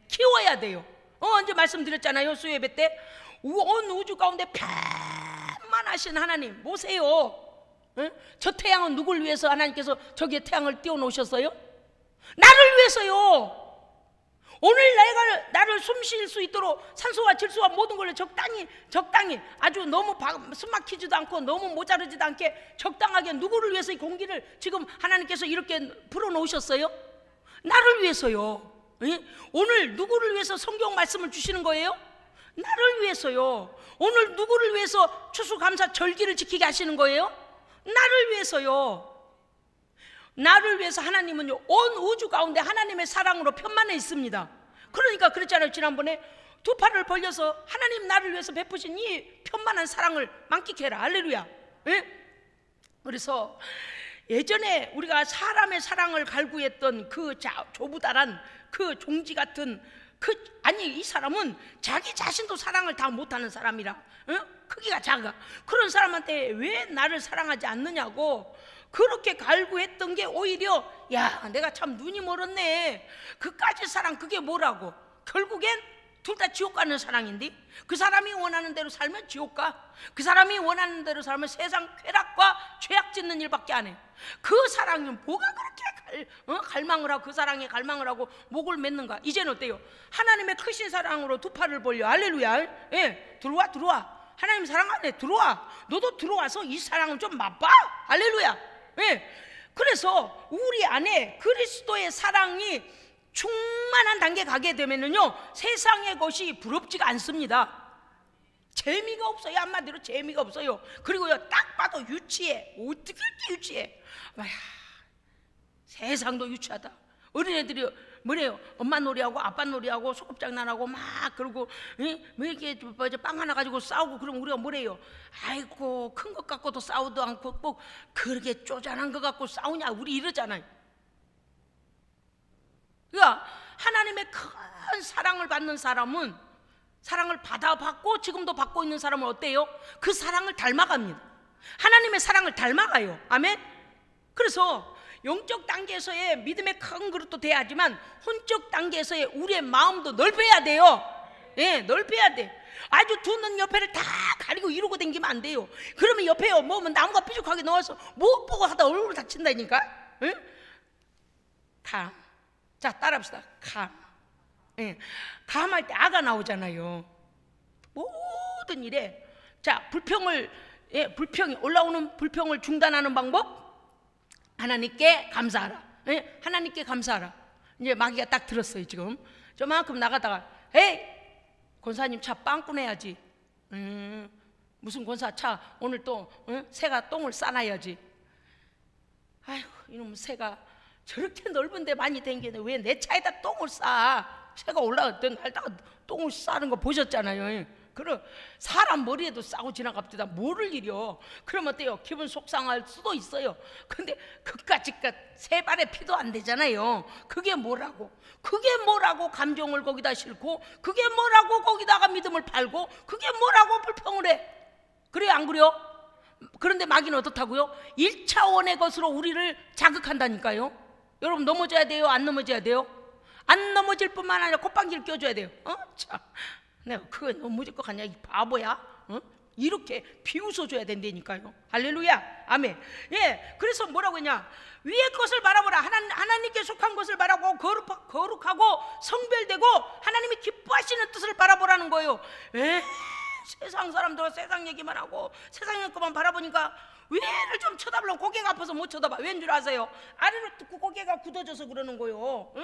키워야 돼요. 언제 말씀드렸잖아요, 수요예배 때. 온 우주 가운데 편만하신 하나님 보세요. 저 태양은 누굴 위해서 하나님께서 저기에 태양을 띄워놓으셨어요? 나를 위해서요. 오늘 나를 숨 쉴 수 있도록 산소와 질소와 모든 걸 적당히 아주 너무 숨 막히지도 않고 너무 모자르지도 않게 적당하게 누구를 위해서 이 공기를 지금 하나님께서 이렇게 불어놓으셨어요? 나를 위해서요. 오늘 누구를 위해서 성경 말씀을 주시는 거예요? 나를 위해서요. 오늘 누구를 위해서 추수감사 절기를 지키게 하시는 거예요? 나를 위해서요. 나를 위해서 하나님은요, 온 우주 가운데 하나님의 사랑으로 편만해 있습니다. 그러니까 그랬잖아요, 지난번에 두 팔을 벌려서 하나님 나를 위해서 베푸신 이 편만한 사랑을 만끽해라. 할렐루야. 그래서 예전에 우리가 사람의 사랑을 갈구했던 그 조부다란 그 종지 같은 이 사람은 자기 자신도 사랑을 다 못하는 사람이라, 크기가 작아. 그런 사람한테 왜 나를 사랑하지 않느냐고 그렇게 갈구했던 게 오히려, 야, 내가 참 눈이 멀었네, 그까지 사랑 그게 뭐라고. 결국엔 둘 다 지옥 가는 사랑인데, 그 사람이 원하는 대로 살면 지옥 가, 그 사람이 원하는 대로 살면 세상 쾌락과 죄악 짓는 일밖에 안 해. 그 사랑이 뭐가 그렇게 갈망을 하고, 그 사랑에 갈망을 하고 목을 맺는가? 이제는 어때요? 하나님의 크신 사랑으로 두 팔을 벌려. 할렐루야. 예, 들어와. 하나님 사랑 안에 들어와. 너도 들어와서 이 사랑을 좀 맛봐. 할렐루야. 예. 그래서 우리 안에 그리스도의 사랑이 충만한 단계 가게 되면은요, 세상의 것이 부럽지가 않습니다. 재미가 없어요. 한마디로 재미가 없어요. 그리고요, 딱 봐도 유치해. 어떻게 이렇게 유치해? 와, 세상도 유치하다. 어린애들이 뭐래요? 엄마 놀이하고 아빠 놀이하고 소꿉장난하고 막 그러고, 뭐 이렇게 빵 하나 가지고 싸우고 그러면 우리가 뭐래요? 아이고, 큰 것 갖고도 싸우도 않고 꼭 그렇게 쪼잔한 것 갖고 싸우냐, 우리 이러잖아요. 그러니까 하나님의 큰 사랑을 받는 사람은, 사랑을 받고 지금도 받고 있는 사람은 어때요? 그 사랑을 닮아갑니다. 하나님의 사랑을 닮아가요. 아멘. 그래서 영적 단계에서의 믿음의 큰 그릇도 돼야지만 혼적 단계에서의 우리의 마음도 넓혀야 돼요. 예, 넓혀야 돼. 아주 두 눈 옆에를 다 가리고 이러고 다니면 안 돼요. 그러면 옆에 뭐 나무가 삐죽하게 나와서 못 보고 하다 얼굴 다친다니까. 예? 감. 자, 따라합시다. 감. 예, 감할 때 아가 나오잖아요. 모든 일에. 자, 불평이 올라오는 불평을 중단하는 방법, 하나님께 감사하라. 예? 하나님께 감사하라. 이제 마귀가 딱 들었어요. 지금 저만큼 나가다가, 에이, 권사님 차 빵꾸 내야지. 무슨 권사 차 오늘 또 새가 똥을 싸놔야지. 아이고, 이놈 새가 저렇게 넓은 데 많이 댕기네. 왜 내 차에다 똥을 싸? 새가 올라갔던 날다가 똥을 싸는 거 보셨잖아요. 그럼 사람 머리에도 싸고 지나갑니다. 모를 일이요. 그러면 어때요? 기분 속상할 수도 있어요. 근데 그까짓 세 발의 피도 안 되잖아요. 그게 뭐라고 감정을 거기다 싣고, 그게 뭐라고 거기다가 믿음을 팔고, 그게 뭐라고 불평을 해. 그래요, 안 그래요? 그런데 마귀는 어떻다고요? 1차원의 것으로 우리를 자극한다니까요. 여러분, 넘어져야 돼요? 안 넘어져야 돼요? 안 넘어질 뿐만 아니라 콧방귀를 껴줘야 돼요. 참, 내가 그거 넘어질 것 같냐, 이 바보야? 이렇게 비웃어줘야 된다니까요. 할렐루야, 아멘. 예, 그래서 뭐라고 했냐? 위의 것을 바라보라. 하나님께 속한 것을 바라고 거룩하고 성별되고 하나님이 기뻐하시는 뜻을 바라보라는 거예요. 세상 사람들은 세상 얘기만 하고 세상 것만 바라보니까 위를 좀 쳐다보려면 고개가 아파서 못 쳐다봐. 왠 줄 아세요? 아래로 뜯고 고개가 굳어져서 그러는 거예요.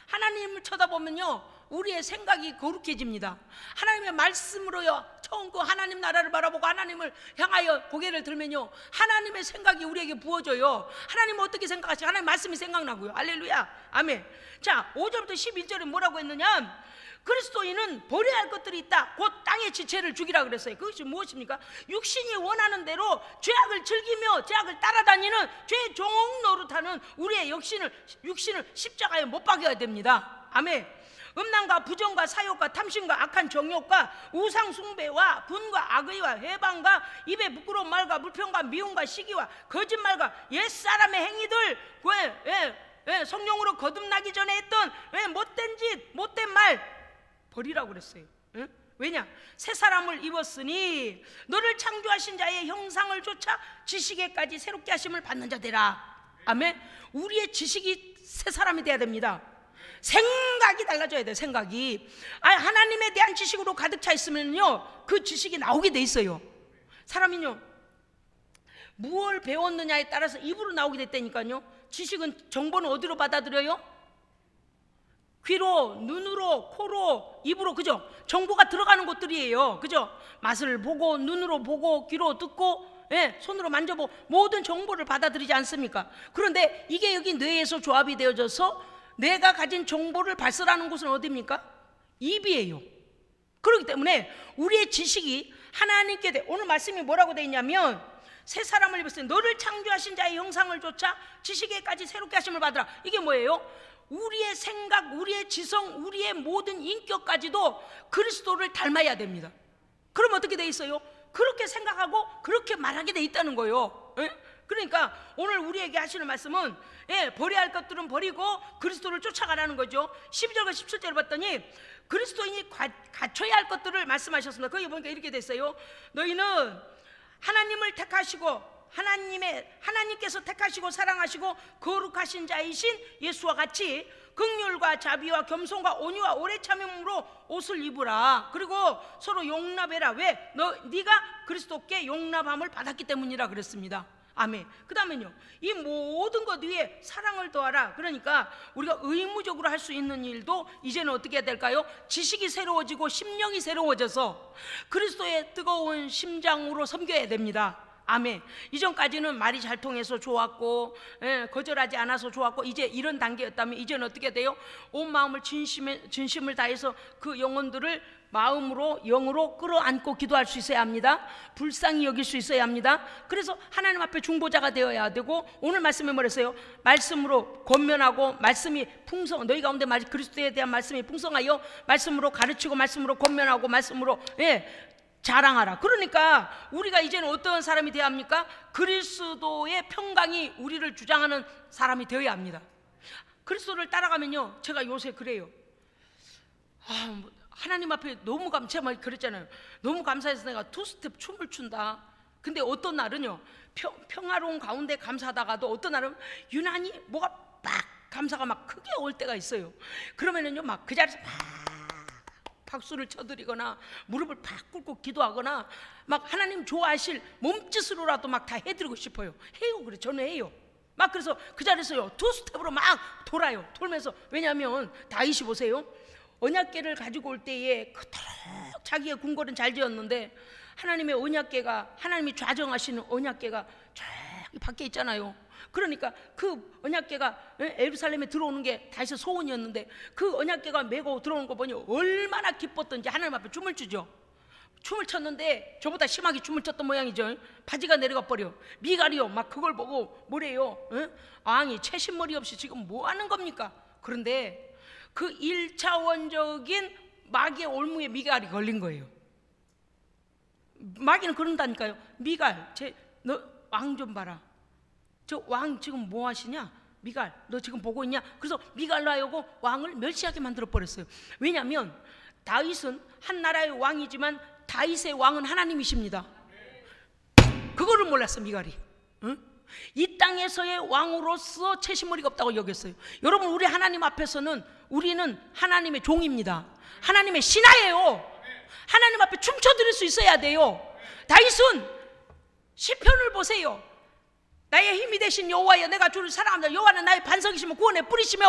하나님을 쳐다보면요, 우리의 생각이 거룩해집니다. 하나님의 말씀으로요, 처음 그 하나님 나라를 바라보고 하나님을 향하여 고개를 들면요, 하나님의 생각이 우리에게 부어져요. 하나님은 어떻게 생각하시죠? 하나님 말씀이 생각나고요. 할렐루야, 아멘. 자, 5절부터 11절에 뭐라고 했느냐? 그리스도인은 버려야 할 것들이 있다. 곧 땅의 지체를 죽이라 그랬어요. 그것이 무엇입니까? 육신이 원하는 대로 죄악을 즐기며 죄악을 따라다니는 죄 종 노릇하는 우리의 육신을 십자가에 못 박여야 됩니다. 아멘. 음란과 부정과 사욕과 탐심과 악한 정욕과 우상 숭배와 분과 악의와 해방과 입의 부끄러운 말과 불평과 미움과 시기와 거짓말과 옛사람의 행위들, 성령으로 거듭나기 전에 했던 못된 짓, 못된 말 버리라고 그랬어요. 왜냐? 새 사람을 입었으니 너를 창조하신 자의 형상을 좇아 지식에까지 새롭게 하심을 받는 자 되라. 아멘. 우리의 지식이 새 사람이 돼야 됩니다. 생각이 달라져야 돼요. 생각이. 하나님에 대한 지식으로 가득 차 있으면요, 그 지식이 나오게 돼 있어요. 사람이요, 무엇을 배웠느냐에 따라서 입으로 나오게 됐다니까요. 지식은, 정보는 어디로 받아들여요? 귀로, 눈으로, 코로, 입으로, 그죠? 정보가 들어가는 곳들이에요. 그죠? 맛을 보고, 눈으로 보고, 귀로 듣고, 손으로 만져보고, 모든 정보를 받아들이지 않습니까? 그런데 이게 여기 뇌에서 조합이 되어져서 내가 가진 정보를 발설하는 곳은 어디입니까? 입이에요. 그렇기 때문에 우리의 지식이 하나님께 오늘 말씀이 뭐라고 되어 있냐면, 새 사람을 입었으니 너를 창조하신 자의 형상을 좇아 지식에까지 새롭게 하심을 받으라. 이게 뭐예요? 우리의 생각, 우리의 지성, 우리의 모든 인격까지도 그리스도를 닮아야 됩니다. 그럼 어떻게 돼 있어요? 그렇게 생각하고 그렇게 말하게 돼 있다는 거예요. 그러니까 오늘 우리에게 하시는 말씀은 버려야 할 것들은 버리고 그리스도를 쫓아가라는 거죠. 12절과 17절을 봤더니 그리스도인이 갖춰야 할 것들을 말씀하셨습니다. 거기 보니까 이렇게 됐어요. 너희는 하나님을 택하시고 하나님께서 택하시고 사랑하시고 거룩하신 자이신 예수와 같이 긍휼과 자비와 겸손과 온유와 오래 참음으로 옷을 입으라. 그리고 서로 용납해라. 왜? 네가 그리스도께 용납함을 받았기 때문이라 그랬습니다. 아멘. 그 다음에요, 이 모든 것 위에 사랑을 더하라. 그러니까 우리가 의무적으로 할 수 있는 일도 이제는 어떻게 해야 될까요? 지식이 새로워지고 심령이 새로워져서 그리스도의 뜨거운 심장으로 섬겨야 됩니다. 아멘. 이전까지는 말이 잘 통해서 좋았고 거절하지 않아서 좋았고, 이제 이런 단계였다면 이제는 어떻게 돼요? 온 마음을 진심을 다해서 그 영혼들을 마음으로 영으로 끌어안고 기도할 수 있어야 합니다. 불쌍히 여길 수 있어야 합니다. 그래서 하나님 앞에 중보자가 되어야 되고, 오늘 말씀에 뭐랬어요? 말씀으로 권면하고 말씀이 너희 가운데 그리스도에 대한 말씀이 풍성하여 말씀으로 가르치고 말씀으로 권면하고 말씀으로 자랑하라. 그러니까 우리가 이제는 어떤 사람이 되어야 합니까? 그리스도의 평강이 우리를 주장하는 사람이 되어야 합니다. 그리스도를 따라가면요, 제가 요새 그래요. 하나님 앞에 너무 제가 그랬잖아요. 너무 감사해서 내가 투스텝 춤을 춘다. 근데 어떤 날은요, 평화로운 가운데 감사하다가도 어떤 날은 유난히 뭐가 막 감사가 막 크게 올 때가 있어요. 그러면은요, 막 그 자리에서 박수를 쳐드리거나 무릎을 팍 꿇고 기도하거나 막 하나님 좋아하실 몸짓으로라도 막 다 해드리고 싶어요. 해요. 그래, 저는 해요. 막 그래서 그 자리에서요, 투스텝으로 막 돌아요. 돌면서. 왜냐하면 다윗이 보세요, 언약궤를 가지고 올 때에 그토록 자기의 궁궐은 잘 지었는데 하나님의 언약궤가, 하나님이 좌정하시는 언약궤가 저기 밖에 있잖아요. 그러니까 그 언약궤가 예루살렘에 들어오는 게 다윗의 소원이었는데 그 언약궤가 메고 들어오는 거 보니 얼마나 기뻤던지 하나님 앞에 춤을 추죠. 춤을 췄는데 저보다 심하게 춤을 췄던 모양이죠. 바지가 내려가 버려. 미갈이요, 막 그걸 보고 뭐래요? 왕이 채신머리 없이 지금 뭐 하는 겁니까? 그런데 그 1차원적인 마귀의 올무에 미갈이 걸린 거예요. 마귀는 그런다니까요. 미갈, 너 왕 좀 봐라. 저 왕 지금 뭐 하시냐? 미갈, 너 지금 보고 있냐? 그래서 미갈로 하여금 왕을 멸시하게 만들어 버렸어요. 왜냐하면 다윗은 한 나라의 왕이지만 다윗의 왕은 하나님이십니다. 그거를 몰랐어, 미갈이. 이 땅에서의 왕으로서 채신머리가 없다고 여겼어요. 여러분, 우리 하나님 앞에서는 우리는 하나님의 종입니다. 하나님의 신하예요. 하나님 앞에 춤춰드릴 수 있어야 돼요. 다윗은 시편을 보세요. 나의 힘이 되신 여호와여, 내가 주를 사랑합니다. 여호와는 나의 반석이시며 구원의 뿌리시며,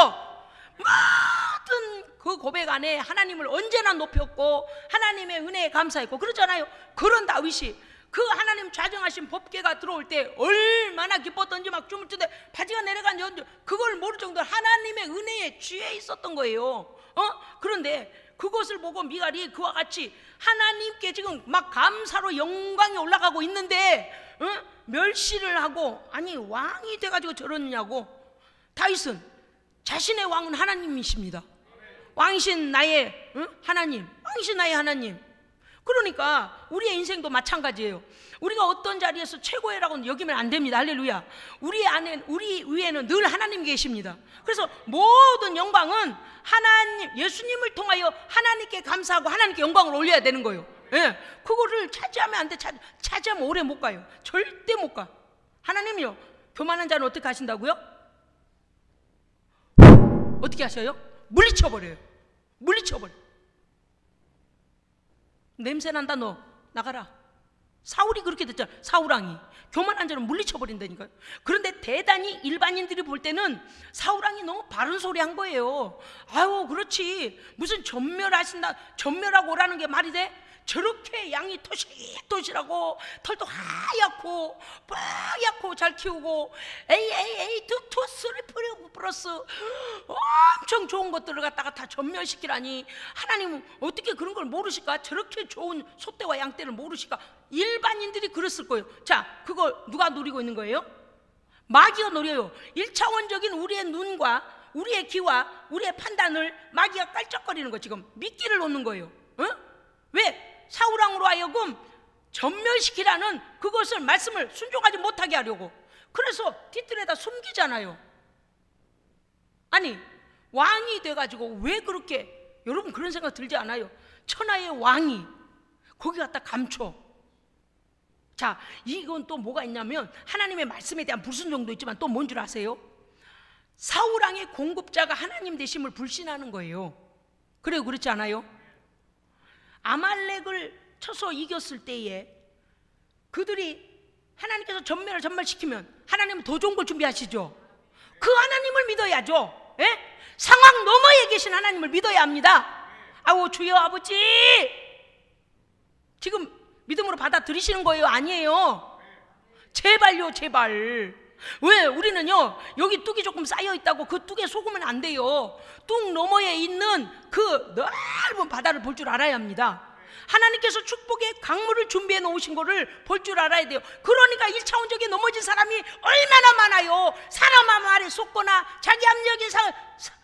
모든 그 고백 안에 하나님을 언제나 높였고 하나님의 은혜에 감사했고 그러잖아요. 그런 다윗이 그 하나님 좌정하신 법궤가 들어올 때 얼마나 기뻤던지 막 춤을 추는데 바지가 내려간 그걸 모를 정도로 하나님의 은혜에 취해 있었던 거예요. 그런데 그것을 보고 미갈이 그와 같이 하나님께 지금 막 감사로 영광이 올라가고 있는데 멸시를 하고, 아니 왕이 돼가지고 저러느냐고. 다윗은 자신의 왕은 하나님이십니다. 왕이신 나의 하나님, 왕이신 나의 하나님. 그러니까 우리의 인생도 마찬가지예요. 우리가 어떤 자리에서 최고라고는 여기면 안 됩니다. 할렐루야. 우리 위에는 늘 하나님 계십니다. 그래서 모든 영광은 하나님, 예수님을 통하여 하나님께 감사하고 하나님께 영광을 올려야 되는 거예요. 예, 그거를 차지하면 안 돼. 차지하면 오래 못 가요. 절대 못 가. 하나님이요, 교만한 자는 어떻게 하신다고요? 어떻게 하셔요? 물리쳐버려요. 물리쳐버려. 냄새난다, 너 나가라. 사울이 그렇게 됐잖아. 사울왕이 교만한 자는 물리쳐버린다니까요. 그런데 대단히 일반인들이 볼 때는 사울왕이 너무 바른 소리 한 거예요. 아유, 그렇지, 무슨 전멸하고 오라는 게 말이 돼? 저렇게 양이 토실토실하고 털도 하얗고 뽀얗고 잘 키우고 에이 툭투 플러스 엄청 좋은 것들을 갖다가 다 전멸시키라니, 하나님은 어떻게 그런 걸 모르실까? 저렇게 좋은 소떼와 양떼를 모르실까? 일반인들이 그랬을 거예요. 자, 그걸 누가 노리고 있는 거예요? 마귀가 노려요. 1차원적인 우리의 눈과 우리의 귀와 우리의 판단을 마귀가 깔짝거리는 거, 지금 미끼를 놓는 거예요. 왜? 사울왕으로 하여금 전멸시키라는 그것을, 말씀을 순종하지 못하게 하려고. 그래서 뒤뜰에다 숨기잖아요. 아니 왕이 돼가지고 왜 그렇게, 여러분 그런 생각 들지 않아요? 천하의 왕이 거기 갖다 감춰. 자, 이건 또 뭐가 있냐면 하나님의 말씀에 대한 불순종도 있지만 또 뭔 줄 아세요? 사울왕의 공급자가 하나님 되심을 불신하는 거예요. 그래요, 그렇지 않아요? 아말렉을 쳐서 이겼을 때에 그들이 하나님께서 전멸을 전멸시키면 하나님은 더 좋은 걸 준비하시죠. 그 하나님을 믿어야죠. 예? 상황 너머에 계신 하나님을 믿어야 합니다. 아우 주여 아버지, 지금 믿음으로 받아들이시는 거예요? 아니에요. 제발요, 제발. 왜? 우리는요 여기 뚝이 조금 쌓여 있다고 그 뚝에 속으면 안 돼요. 뚝 너머에 있는 그 넓은 바다를 볼 줄 알아야 합니다. 하나님께서 축복의 강물을 준비해 놓으신 거를 볼 줄 알아야 돼요. 그러니까 1차원적인 넘어진 사람이 얼마나 많아요. 사람 말에 속거나 자기 합리적인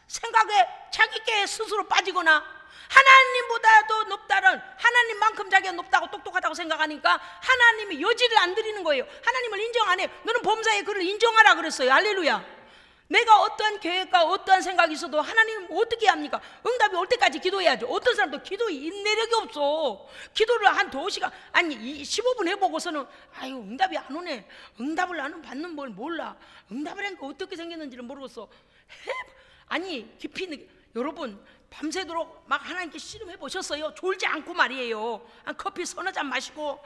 생각에 자기께 스스로 빠지거나 하나님보다도 높다는, 하나님만큼 자기가 높다고 똑똑하다고 생각하니까 하나님이 여지를 안 드리는 거예요. 하나님을 인정 안 해요. 너는 범사의 그를 인정하라 그랬어요. 할렐루야. 내가 어떠한 계획과 어떠한 생각이 있어도 하나님 어떻게 합니까? 응답이 올 때까지 기도해야죠. 어떤 사람도 기도에 인내력이 없어. 기도를 한 2시간 아니 15분 해보고서는 아유 응답이 안 오네. 응답을 나는 받는 걸 몰라. 응답을 하니까 어떻게 생겼는지를 모르겠어. 아니 깊이 여러분 밤새도록 막 하나님께 씨름해 보셨어요? 졸지 않고 말이에요. 한 커피 서너 잔 마시고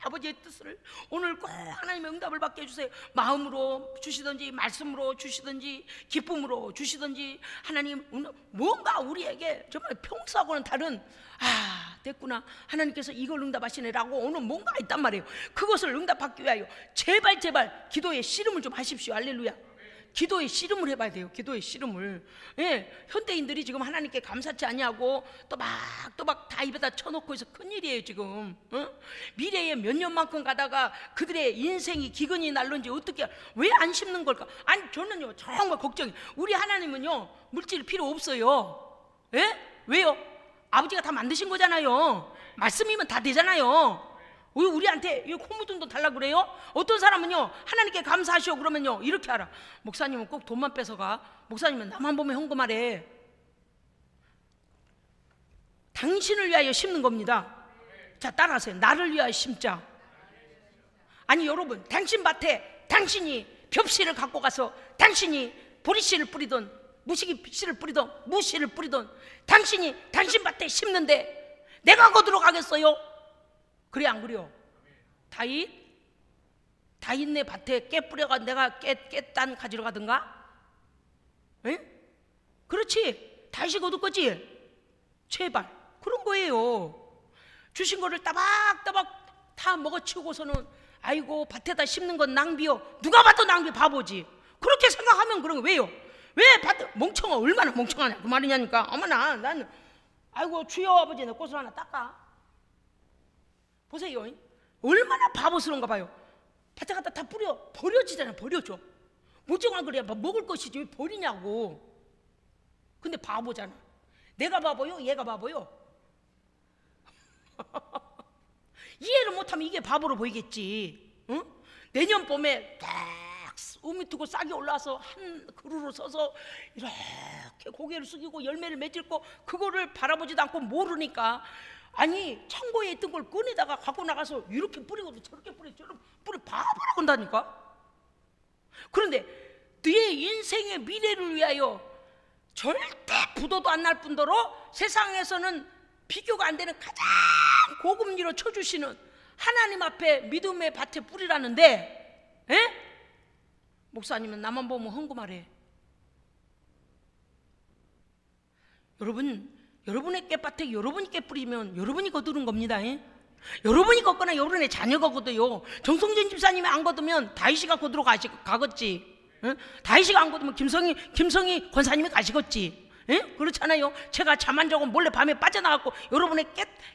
아버지의 뜻을 오늘 꼭 하나님의 응답을 받게 해주세요. 마음으로 주시든지 말씀으로 주시든지 기쁨으로 주시든지 하나님 뭔가 우리에게 정말 평소하고는 다른 됐구나 하나님께서 이걸 응답하시네라고 오늘 뭔가 있단 말이에요. 그것을 응답받기 위하여 제발 기도의 씨름을 좀 하십시오. 할렐루야. 기도의 씨름을 해봐야 돼요. 기도의 씨름을. 예, 현대인들이 지금 하나님께 감사치 아니하고 또박 다 입에다 쳐놓고 있어. 큰일이에요 지금. 미래에 몇 년만큼 가다가 그들의 인생이 기근이 날런지 어떻게 왜 안 심는 걸까? 아니 저는요 정말 걱정이. 우리 하나님은요 물질 필요 없어요. 예? 왜요? 아버지가 다 만드신 거잖아요. 말씀이면 다 되잖아요. 왜 우리한테 콧묻은 돈 달라고 그래요? 어떤 사람은요 하나님께 감사하시오 그러면요 이렇게 하라. 목사님은 꼭 돈만 뺏어가. 목사님은 나만 보면 헌금하래. 당신을 위하여 심는 겁니다. 자 따라하세요. 나를 위하여 심자. 아니 여러분 당신 밭에 당신이 벽씨를 갖고 가서 당신이 보리씨를 뿌리든 무시기씨를 뿌리든 무씨를 뿌리든 당신이 당신 밭에 심는데 내가 거두러 가겠어요? 그래 안 그래요? 다윗네 밭에 깨 뿌려가 내가 깨딴 가지러 가든가? 에? 그렇지. 다윗이 거둘 거지. 제발 그런 거예요. 주신 거를 따박따박 다 먹어치우고서는 아이고 밭에다 심는 건 낭비요. 누가 봐도 낭비. 바보지. 그렇게 생각하면 그런 거. 왜요? 왜 밭 멍청아 얼마나 멍청하냐 그 말이냐니까. 어머나 나는 아이고 주여 아버지 내 꽃을 하나 닦아. 보세요. 얼마나 바보스러운가 봐요. 밭에 갖다 다 버려지잖아. 버려줘. 멀쩡한 그래야 먹을 것이지 왜 버리냐고. 근데 바보잖아. 내가 바보요? 얘가 바보요? 이해를 못하면 이게 바보로 보이겠지. 응? 내년 봄에 딱 우미 트고 싹이 올라와서 한 그루로 서서 이렇게 고개를 숙이고 열매를 맺을 거 그거를 바라보지도 않고 모르니까 아니 창고에 있던 걸 꺼내다가 갖고 나가서 이렇게 뿌리고 저렇게 뿌리고 저렇게 뿌리 바보라고 한다니까. 그런데 너의 인생의 미래를 위하여 절대 부도도 안 날 뿐더러 세상에서는 비교가 안 되는 가장 고금리로 쳐주시는 하나님 앞에 믿음의 밭에 뿌리라는데 에? 목사님은 나만 보면 헌금하래. 여러분의 깨밭에 여러분이 깨 뿌리면 여러분이 거두는 겁니다. 여러분이 걷거나 여러분의 자녀가 거둬요. 정성진 집사님이 안 거두면 다윗이가 거두러 가겠지. 다윗이가 안 거두면 김성희 권사님이 가시겠지. 그렇잖아요. 제가 잠 안 자고 몰래 밤에 빠져나가고 여러분의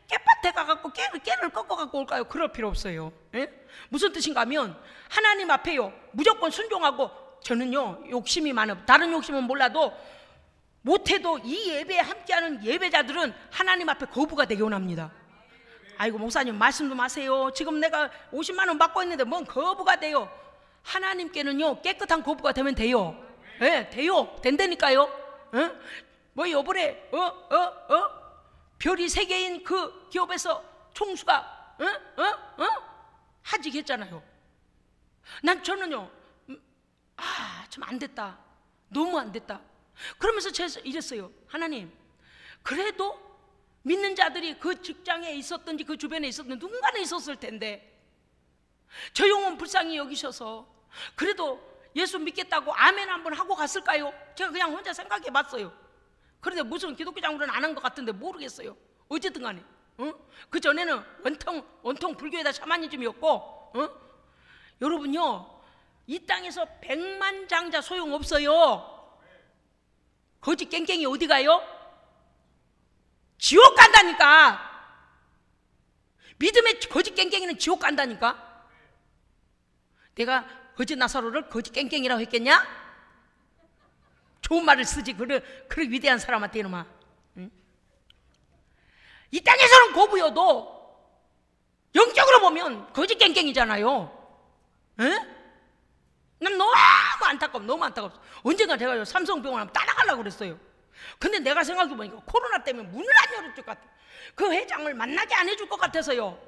깨밭에 가갖고 깨를 꺾어갖고 올까요? 그럴 필요 없어요. 무슨 뜻인가 하면 하나님 앞에요 무조건 순종하고. 저는요 욕심이 많아요. 다른 욕심은 몰라도 못해도 이 예배에 함께하는 예배자들은 하나님 앞에 거부가 되게 원합니다. 아이고 목사님 말씀도 마세요. 지금 내가 50만 원 받고 있는데 뭔 거부가 돼요. 하나님께는요 깨끗한 거부가 되면 돼요. 예, 돼요. 된다니까요. 뭐 요번에 별이 3개인 그 기업에서 총수가 하직했잖아요. 저는요 참 안 됐다, 너무 안 됐다. 그러면서 제가 이랬어요. 하나님, 그래도 믿는 자들이 그 직장에 있었든지 그 주변에 있었든지 누군가는 있었을 텐데 저 영혼 불쌍히 여기셔서 그래도 예수 믿겠다고 아멘 한번 하고 갔을까요? 제가 그냥 혼자 생각해 봤어요. 그런데 무슨 기독교장으로는 안 한 것 같은데 모르겠어요. 어쨌든 간에 그 전에는 원통 불교에다 샤머니즘이었고 여러분요, 이 땅에서 백만장자 소용없어요. 거지 깽깽이 어디 가요? 지옥 간다니까. 믿음의 거지 깽깽이는 지옥 간다니까. 내가 거지 나사로를 거지 깽깽이라고 했겠냐? 좋은 말을 쓰지. 그래 위대한 사람한테 이놈아. 이 땅에서는 고부여도 영적으로 보면 거지 깽깽이잖아요. 난 너무 안타까워, 너무 안타까워. 언젠가 제가 삼성병원 한번 따라가려고 그랬어요. 근데 내가 생각해보니까 코로나 때문에 문을 안 열어줄 것 같아. 그 회장을 만나게 안 해줄 것 같아서요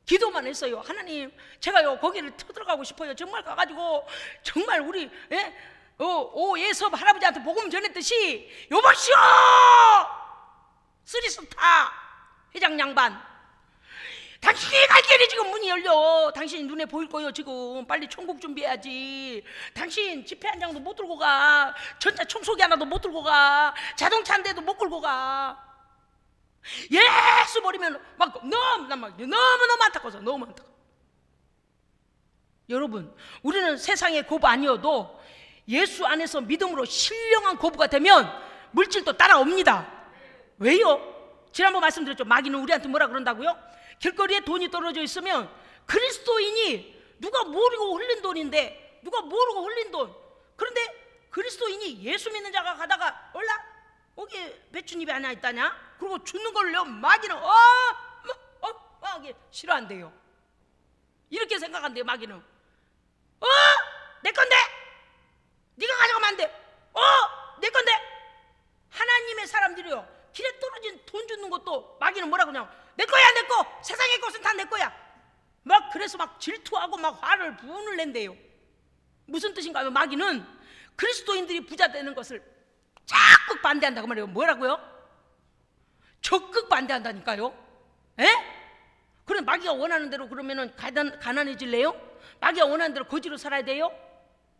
기도만 했어요. 하나님, 제가요 거기를 쳐들어가고 싶어요. 정말 가가지고 정말 우리 오예섭 할아버지한테 복음 전했듯이 여보시오 쓰리스타 회장 양반, 당신이 갈 길이 지금 문이 열려. 당신 눈에 보일 거예요. 지금 빨리 천국 준비해야지. 당신 지폐 한 장도 못 들고 가, 전자 청소기 하나도 못 들고 가, 자동차 한 대도 못 끌고 가. 예수 버리면 막 너무너무 안타까워서 너무 안타까워. 여러분, 우리는 세상의 고부 아니어도 예수 안에서 믿음으로 신령한 고부가 되면 물질도 따라옵니다. 왜요? 지난번 말씀드렸죠. 마귀는 우리한테 뭐라 그런다고요? 길거리에 돈이 떨어져 있으면 그리스도인이 누가 모르고 흘린 돈인데, 누가 모르고 흘린 돈, 그런데 그리스도인이 예수 믿는 자가 가다가 올라 거기 배추잎이 하나 있다냐? 그리고 주는 걸요 마귀는 싫어한대요. 이렇게 생각한대요. 마귀는 내 건데 네가 가져가면 안 돼. 내 건데. 하나님의 사람들이요 길에 떨어진 돈 주는 것도 마귀는 뭐라 그러냐고, 내 거야, 내 거. 세상의 것은 다 내 거야. 막 그래서 막 질투하고 막 화를 분을 낸대요. 무슨 뜻인가 하면 마귀는 그리스도인들이 부자 되는 것을 적극 반대한다고 말해요. 뭐라고요? 적극 반대한다니까요. 그럼 마귀가 원하는 대로 그러면은 가난해질래요? 마귀가 원하는 대로 거지로 살아야 돼요?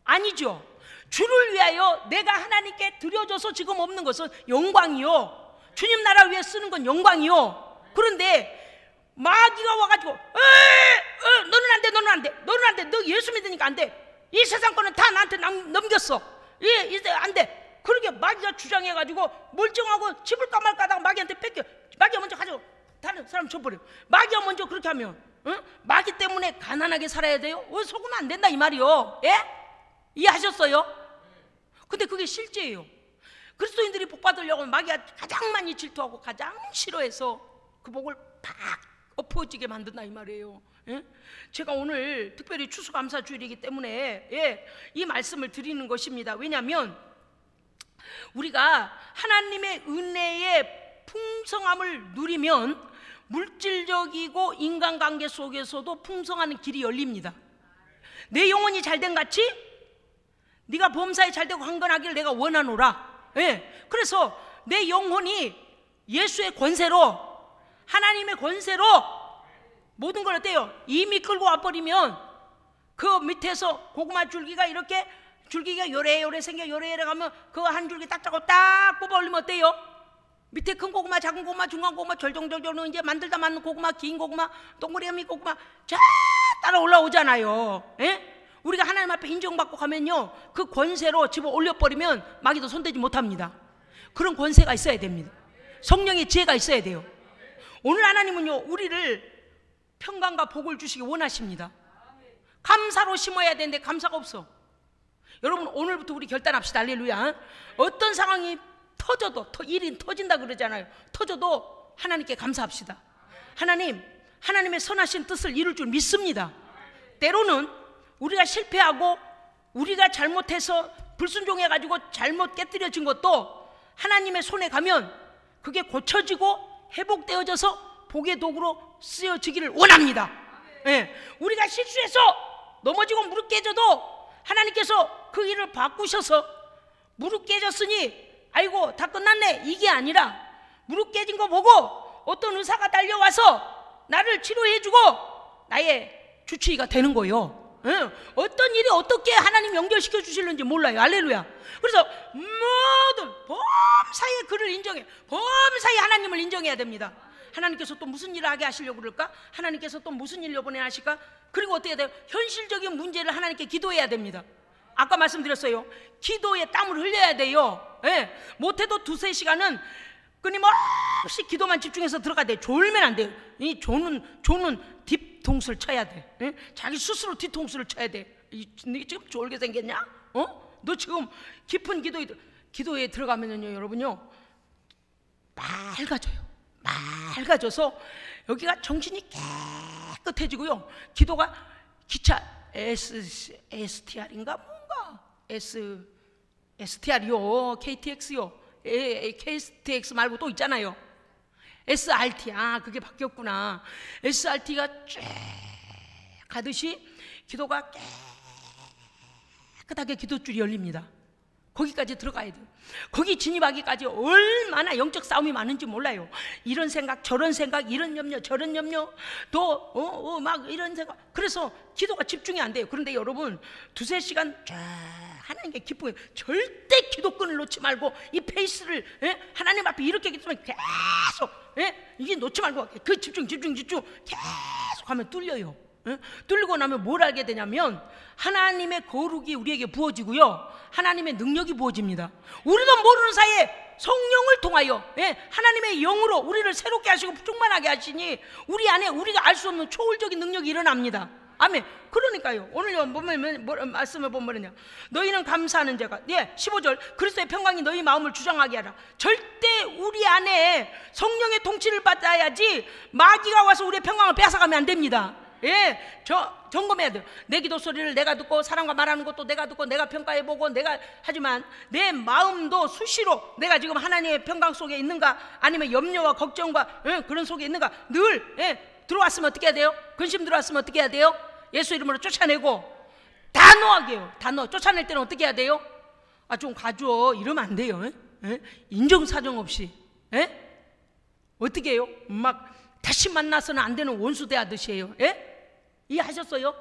아니죠. 주를 위하여 내가 하나님께 드려줘서 지금 없는 것은 영광이요, 주님 나라 위해 쓰는 건 영광이요. 그런데 마귀가 와가지고 너는 안 돼, 너는 안 돼, 너는 안 돼, 너 예수 믿으니까 안 돼, 이 세상 거는 다 나한테 넘겼어, 이제 안 돼. 그러게 마귀가 주장해가지고 멀쩡하고 집을까 말까 하다가 마귀한테 뺏겨. 마귀가 먼저 가지고 다른 사람 줘버려. 마귀가 먼저 그렇게 하면 마귀 때문에 가난하게 살아야 돼요? 속으면 안 된다 이 말이요. 이해하셨어요? 근데 그게 실제예요. 그리스도인들이 복 받으려고 마귀가 가장 많이 질투하고 가장 싫어해서 그 복을 팍 엎어지게 만든다 이 말이에요. 제가 오늘 특별히 추수감사 주일이기 때문에 이 말씀을 드리는 것입니다. 왜냐하면 우리가 하나님의 은혜의 풍성함을 누리면 물질적이고 인간관계 속에서도 풍성한 길이 열립니다. 내 영혼이 잘된 같이 네가 범사에 잘되고 강건하기를 내가 원하노라. 그래서 내 영혼이 예수의 권세로, 하나님의 권세로 모든 걸 어때요? 이미 끌고 와버리면 그 밑에서 고구마 줄기가 이렇게 줄기가 요래요래 생겨. 요래요래 가면 그 한 줄기 딱 잡고 딱 뽑아 올리면 어때요? 밑에 큰 고구마, 작은 고구마, 중간 고구마, 절정절정은 이제 만들다 맞는 고구마, 긴 고구마, 동그리가 미 고구마 쫙 따라 올라오잖아요. 우리가 하나님 앞에 인정받고 가면요 그 권세로 집어 올려버리면 마귀도 손대지 못합니다. 그런 권세가 있어야 됩니다. 성령의 지혜가 있어야 돼요. 오늘 하나님은요 우리를 평강과 복을 주시기 원하십니다. 감사로 심어야 되는데 감사가 없어. 여러분 오늘부터 우리 결단합시다. 할렐루야. 어떤 상황이 터져도 일이 터진다 그러잖아요. 터져도 하나님께 감사합시다. 하나님, 하나님의 선하신 뜻을 이룰 줄 믿습니다. 때로는 우리가 실패하고 우리가 잘못해서 불순종해가지고 잘못 깨뜨려진 것도 하나님의 손에 가면 그게 고쳐지고 회복되어져서 복의 도구로 쓰여지기를 원합니다. 예, 우리가 실수해서 넘어지고 무릎 깨져도 하나님께서 그 일을 바꾸셔서 무릎 깨졌으니 아이고 다 끝났네 이게 아니라 무릎 깨진 거 보고 어떤 의사가 달려와서 나를 치료해주고 나의 주치의가 되는 거예요. 어떤 일이 어떻게 하나님 연결시켜 주실는지 몰라요. 할렐루야. 그래서 모든 범사에 그를 인정해, 범사에 하나님을 인정해야 됩니다. 하나님께서 또 무슨 일을 하게 하시려고 그럴까? 하나님께서 또 무슨 일 이번에 하실까? 그리고 어떻게 돼요? 현실적인 문제를 하나님께 기도해야 됩니다. 아까 말씀드렸어요. 기도에 땀을 흘려야 돼요. 예, 못해도 2-3시간은 끊임없이 기도만 집중해서 들어가야 돼. 졸면 안 돼요. 이 조는 뒤통수를 쳐야 돼. 예? 자기 스스로 뒤통수를 쳐야 돼. 너 지금 졸게 생겼냐? 너 지금 깊은 기도에 들어가면요, 여러분요, 맑아져서 여기가 정신이 깨끗해지고요. 기도가 기차 STR인가 뭔가 STR이요, KTX요. KTX 말고 또 있잖아요. SRT. 그게 바뀌었구나. SRT가 쫙 가듯이 기도가 깨끗하게 기도줄이 열립니다. 거기까지 들어가야 돼요. 거기 진입하기까지 얼마나 영적 싸움이 많은지 몰라요. 이런 생각 저런 생각, 이런 염려 저런 염려, 또 막 이런 생각. 그래서 기도가 집중이 안 돼요. 그런데 여러분 2-3시간 쫙 하나님께 기쁘게 절대 기도권을 놓지 말고 이 페이스를 하나님 앞에 이렇게 기도하면 계속 이게 놓지 말고 그 집중 계속 하면 뚫려요. 뚫리고 나면 뭘 알게 되냐면 하나님의 거룩이 우리에게 부어지고요, 하나님의 능력이 부어집니다. 우리도 모르는 사이에 성령을 통하여 하나님의 영으로 우리를 새롭게 하시고 충만하게 하시니 우리 안에 우리가 알 수 없는 초월적인 능력이 일어납니다. 아멘. 그러니까요, 오늘 말씀을 보면 뭐냐, 너희는 감사하는 자가 15절 그리스도의 평강이 너희 마음을 주장하게 하라. 절대 우리 안에 성령의 통치를 받아야지 마귀가 와서 우리의 평강을 빼앗아가면 안 됩니다. 점검해야 돼요. 내 기도 소리를 내가 듣고 사람과 말하는 것도 내가 듣고 내가 평가해보고 하지만 내 마음도 수시로 내가 지금 하나님의 평강 속에 있는가, 아니면 염려와 걱정과 그런 속에 있는가. 늘 들어왔으면 어떻게 해야 돼요? 근심 들어왔으면 어떻게 해야 돼요? 예수 이름으로 쫓아내고 단호하게 해요. 쫓아낼 때는 어떻게 해야 돼요? 좀 가줘 이러면 안 돼요. 인정사정 없이 어떻게 해요? 막 다시 만나서는 안 되는 원수 대하듯이 해요. 이해하셨어요?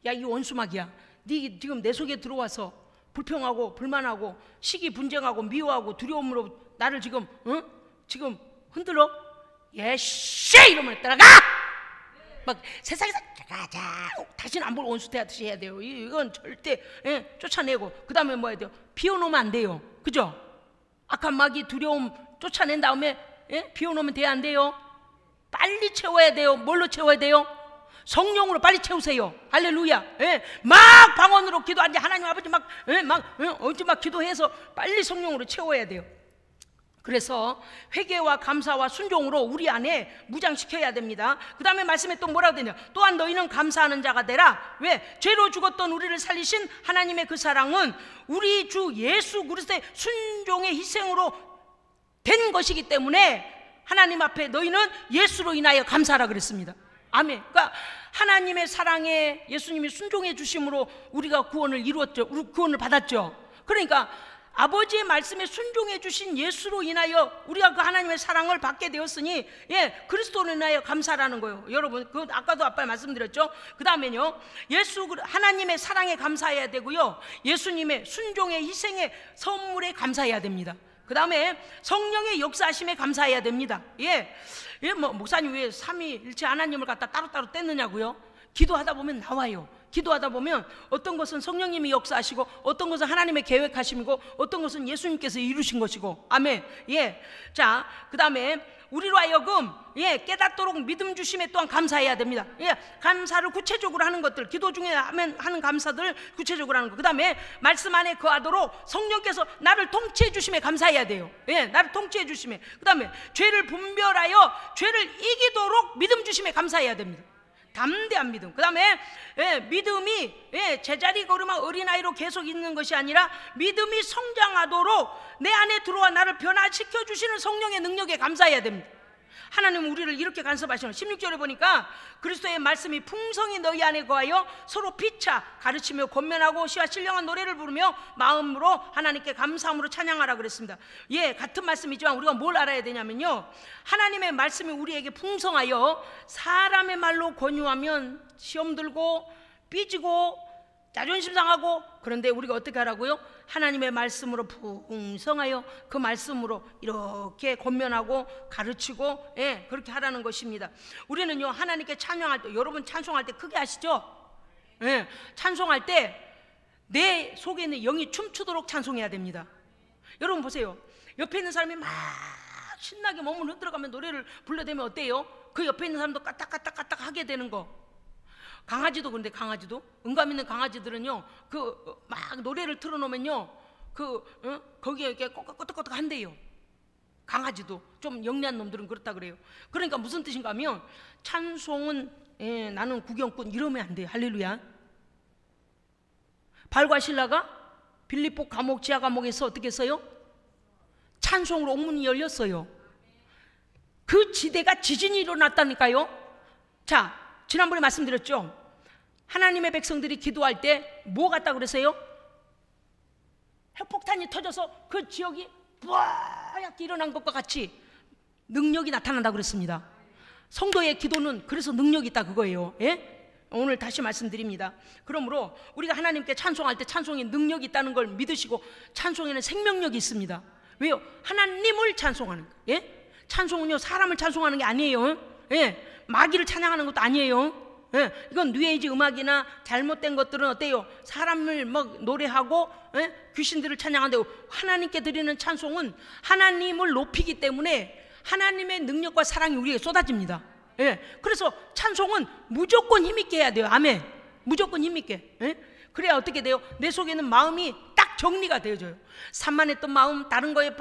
야, 이 원수막이야. 네 지금 내 속에 들어와서 불평하고 불만하고 시기 분쟁하고 미워하고 두려움으로 나를 지금 흔들어? 예씨 이러면 따라가! 막 세상에서 가자 다시는 안 볼 원수 대하듯이 해야 돼요. 이건 절대 쫓아내고, 그 다음에 뭐 해야 돼요? 비워놓으면 안 돼요. 그죠? 악한 마귀 두려움 쫓아낸 다음에 비워놓으면 돼야 안 돼요? 빨리 채워야 돼요. 뭘로 채워야 돼요? 성령으로 빨리 채우세요. 할렐루야. 막 방언으로 기도하지. 하나님 아버지 막 기도해서 빨리 성령으로 채워야 돼요. 그래서 회개와 감사와 순종으로 우리 안에 무장시켜야 됩니다. 그 다음에 말씀에 또 뭐라고 되냐, 또한 너희는 감사하는 자가 되라. 왜? 죄로 죽었던 우리를 살리신 하나님의 그 사랑은 우리 주 예수 그리스도의 순종의 희생으로 된 것이기 때문에 하나님 앞에 너희는 예수로 인하여 감사하라 그랬습니다. 아멘. 그러니까 하나님의 사랑에 예수님이 순종해 주심으로 우리가 구원을 이루었죠. 구원을 받았죠. 그러니까 아버지의 말씀에 순종해 주신 예수로 인하여 우리가 그 하나님의 사랑을 받게 되었으니 그리스도로 인하여 감사라는 거예요. 여러분, 그 아까도 아빠 말씀드렸죠. 그 다음에요, 하나님의 사랑에 감사해야 되고요, 예수님의 순종의 희생의 선물에 감사해야 됩니다. 그 다음에 성령의 역사하심에 감사해야 됩니다. 목사님 왜 삼위일체 하나님을 갖다 따로따로 뗐느냐고요? 기도하다 보면 나와요. 기도하다 보면 어떤 것은 성령님이 역사하시고, 어떤 것은 하나님의 계획하심이고, 어떤 것은 예수님께서 이루신 것이고. 아멘. 자, 그 다음에 우리로 하여금 깨닫도록 믿음 주심에 또한 감사해야 됩니다. 감사를 구체적으로 하는 것들, 기도 중에 하는 감사들 구체적으로 하는 것. 그 다음에 말씀 안에 거하도록 성령께서 나를 통치해 주심에 감사해야 돼요. 나를 통치해 주심에. 그 다음에 죄를 분별하여 죄를 이기도록 믿음 주심에 감사해야 됩니다. 담대한 믿음. 그 다음에 믿음이 제자리 걸음한 어린아이로 계속 있는 것이 아니라 믿음이 성장하도록 내 안에 들어와 나를 변화시켜 주시는 성령의 능력에 감사해야 됩니다. 하나님은 우리를 이렇게 간섭하시는 16절에 보니까 그리스도의 말씀이 풍성히 너희 안에 거하여 서로 피차 가르치며 권면하고 시와 신령한 노래를 부르며 마음으로 하나님께 감사함으로 찬양하라 그랬습니다. 같은 말씀이지만 우리가 뭘 알아야 되냐면요, 하나님의 말씀이 우리에게 풍성하여 사람의 말로 권유하면 시험 들고 삐지고 자존심 상하고, 그런데 우리가 어떻게 하라고요? 하나님의 말씀으로 풍성하여 그 말씀으로 이렇게 권면하고 가르치고 그렇게 하라는 것입니다. 우리는요, 하나님께 찬양할 때, 여러분 찬송할 때 크게 하시죠? 찬송할 때 내 속에 있는 영이 춤추도록 찬송해야 됩니다. 여러분 보세요, 옆에 있는 사람이 막 신나게 몸을 흔들어가면 노래를 불러대면 어때요? 그 옆에 있는 사람도 까딱까딱까딱 하게 되는 거. 강아지도 그런데, 강아지도 응감 있는 강아지들은요, 그 막 노래를 틀어놓으면요, 거기에 이렇게 꼬깍꼬깍 한대요. 강아지도 좀 영리한 놈들은 그렇다 그래요. 그러니까 무슨 뜻인가 하면, 찬송은 나는 구경꾼 이러면 안 돼요. 할렐루야. 발과 신라가 빌립보 감옥, 지하 감옥에서 어떻게 했어요? 찬송으로 옥문이 열렸어요. 그 지대가 지진이 일어났다니까요. 자, 지난번에 말씀드렸죠, 하나님의 백성들이 기도할 때 뭐 같다 그랬어요? 핵폭탄이 터져서 그 지역이 뿌옇게 일어난 것과 같이 능력이 나타난다고 그랬습니다. 성도의 기도는 그래서 능력이 있다 그거예요. 오늘 다시 말씀드립니다. 그러므로 우리가 하나님께 찬송할 때 찬송에 능력이 있다는 걸 믿으시고, 찬송에는 생명력이 있습니다. 왜요? 하나님을 찬송하는 거. 찬송은요, 사람을 찬송하는 게 아니에요. 마귀를 찬양하는 것도 아니에요. 이건 뉴에이지 음악이나 잘못된 것들은 어때요? 사람을 막 노래하고 귀신들을 찬양한다고. 하나님께 드리는 찬송은 하나님을 높이기 때문에 하나님의 능력과 사랑이 우리에게 쏟아집니다. 그래서 찬송은 무조건 힘있게 해야 돼요. 아멘. 무조건 힘있게. 그래야 어떻게 돼요? 내 속에는 마음이 딱 정리가 되어져요. 산만했던 마음, 다른 거에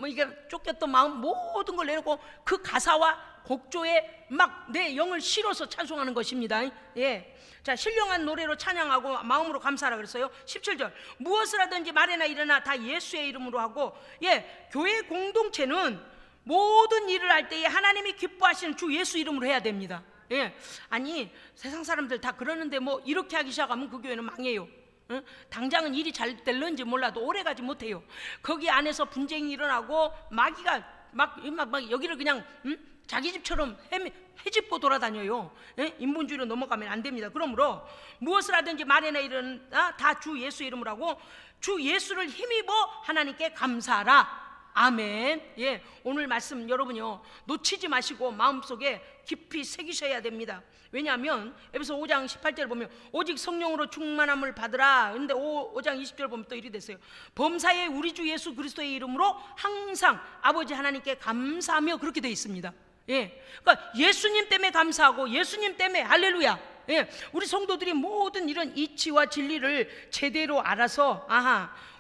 이게 쫓겼던 마음, 모든 걸 내놓고 그 가사와 곡조에 막 내 영을 실어서 찬송하는 것입니다. 자, 신령한 노래로 찬양하고 마음으로 감사하라 그랬어요. 17절, 무엇을 하든지 말이나 일어나 다 예수의 이름으로 하고. 교회 공동체는 모든 일을 할 때에 하나님이 기뻐하시는 주 예수 이름으로 해야 됩니다. 아니, 세상 사람들 다 그러는데 뭐 이렇게 하기 시작하면 그 교회는 망해요. 당장은 일이 잘 될런지 몰라도 오래 가지 못해요. 거기 안에서 분쟁이 일어나고 마귀가 막 여기를 그냥 자기 집처럼 헤집고 돌아다녀요. 인본주의로 넘어가면 안 됩니다. 그러므로 무엇을 하든지 말이나 일어나 다 주 예수 이름으로 하고 주 예수를 힘입어 하나님께 감사하라. 아멘. 오늘 말씀 여러분요, 놓치지 마시고 마음속에 깊이 새기셔야 됩니다. 왜냐하면 에베소 5장 18절 보면 오직 성령으로 충만함을 받으라. 근데 5장 20절 보면 또 이리 됐어요. 범사에 우리 주 예수 그리스도의 이름으로 항상 아버지 하나님께 감사하며, 그렇게 되어 있습니다. 그러니까 예수님 때문에 감사하고 예수님 때문에 할렐루야. 우리 성도들이 모든 이런 이치와 진리를 제대로 알아서,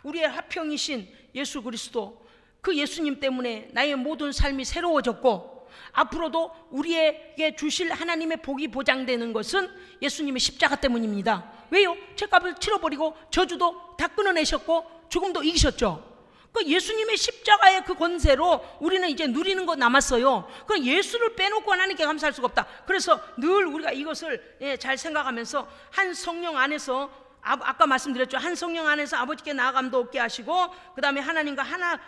우리의 화평이신 예수 그리스도, 그 예수님 때문에 나의 모든 삶이 새로워졌고, 앞으로도 우리에게 주실 하나님의 복이 보장되는 것은 예수님의 십자가 때문입니다. 왜요? 죄값을 치러버리고 저주도 다 끊어내셨고 죽음도 이기셨죠. 그 예수님의 십자가의 그 권세로 우리는 이제 누리는 거 남았어요. 그 예수를 빼놓고 하나님께 감사할 수가 없다. 그래서 늘 우리가 이것을 잘 생각하면서 한 성령 안에서, 아까 말씀드렸죠, 한 성령 안에서 아버지께 나아감도 없게 하시고, 그 다음에 하나님과 하나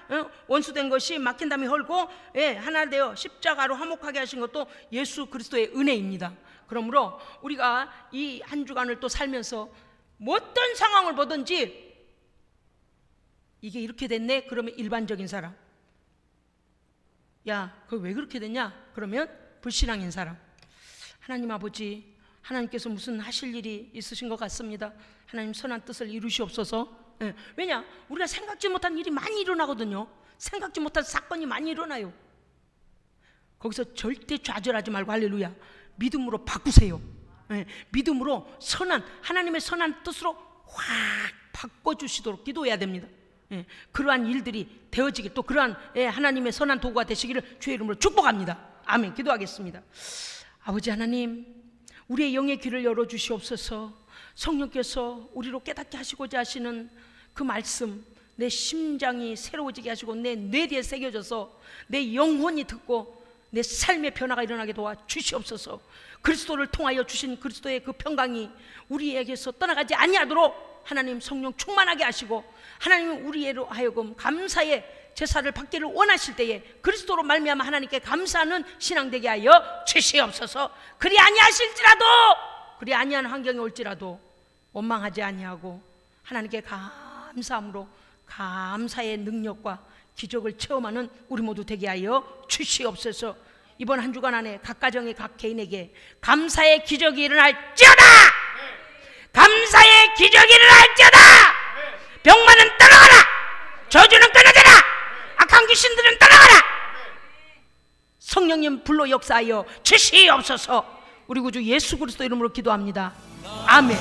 원수된 것이 막힌 담이 헐고 하나 되어 십자가로 화목하게 하신 것도 예수 그리스도의 은혜입니다. 그러므로 우리가 이 한 주간을 또 살면서 어떤 상황을 보든지 이게 이렇게 됐네? 그러면 일반적인 사람, 야, 그거 왜 그렇게 됐냐? 그러면 불신앙인 사람, 하나님 아버지, 하나님께서 무슨 하실 일이 있으신 것 같습니다. 하나님 선한 뜻을 이루시옵소서. 왜냐? 우리가 생각지 못한 일이 많이 일어나거든요. 생각지 못한 사건이 많이 일어나요. 거기서 절대 좌절하지 말고 할렐루야, 믿음으로 바꾸세요. 예, 믿음으로 선한, 하나님의 선한 뜻으로 확 바꿔주시도록 기도해야 됩니다. 예, 그러한 일들이 되어지길, 또 그러한 하나님의 선한 도구가 되시기를 주의 이름으로 축복합니다. 아멘. 기도하겠습니다. 아버지 하나님, 우리의 영의 귀를 열어주시옵소서. 성령께서 우리로 깨닫게 하시고자 하시는 그 말씀, 내 심장이 새로워지게 하시고 내 뇌리에 새겨져서 내 영혼이 듣고 내 삶의 변화가 일어나게 도와주시옵소서. 그리스도를 통하여 주신 그리스도의 그 평강이 우리에게서 떠나가지 아니하도록 하나님 성령 충만하게 하시고, 하나님 우리로 하여금 감사의 제사를 받기를 원하실 때에 그리스도로 말미암아 하나님께 감사하는 신앙 되게 하여 주시옵소서. 그리 아니하실지라도, 그리 아니한 환경이 올지라도 원망하지 아니하고 하나님께 감사함으로 감사의 능력과 기적을 체험하는 우리 모두 되게 하여 주시옵소서. 이번 한 주간 안에 각 가정의 각 개인에게 감사의 기적이 일어날지어다. 감사의 기적이 일어날지어다. 병만은 떠나가라. 저주는 끊어져라. 악한 귀신들은 떠나가라. 성령님 불로 역사하여 주시옵소서. 우리 구주 예수 그리스도 이름으로 기도합니다. 아멘.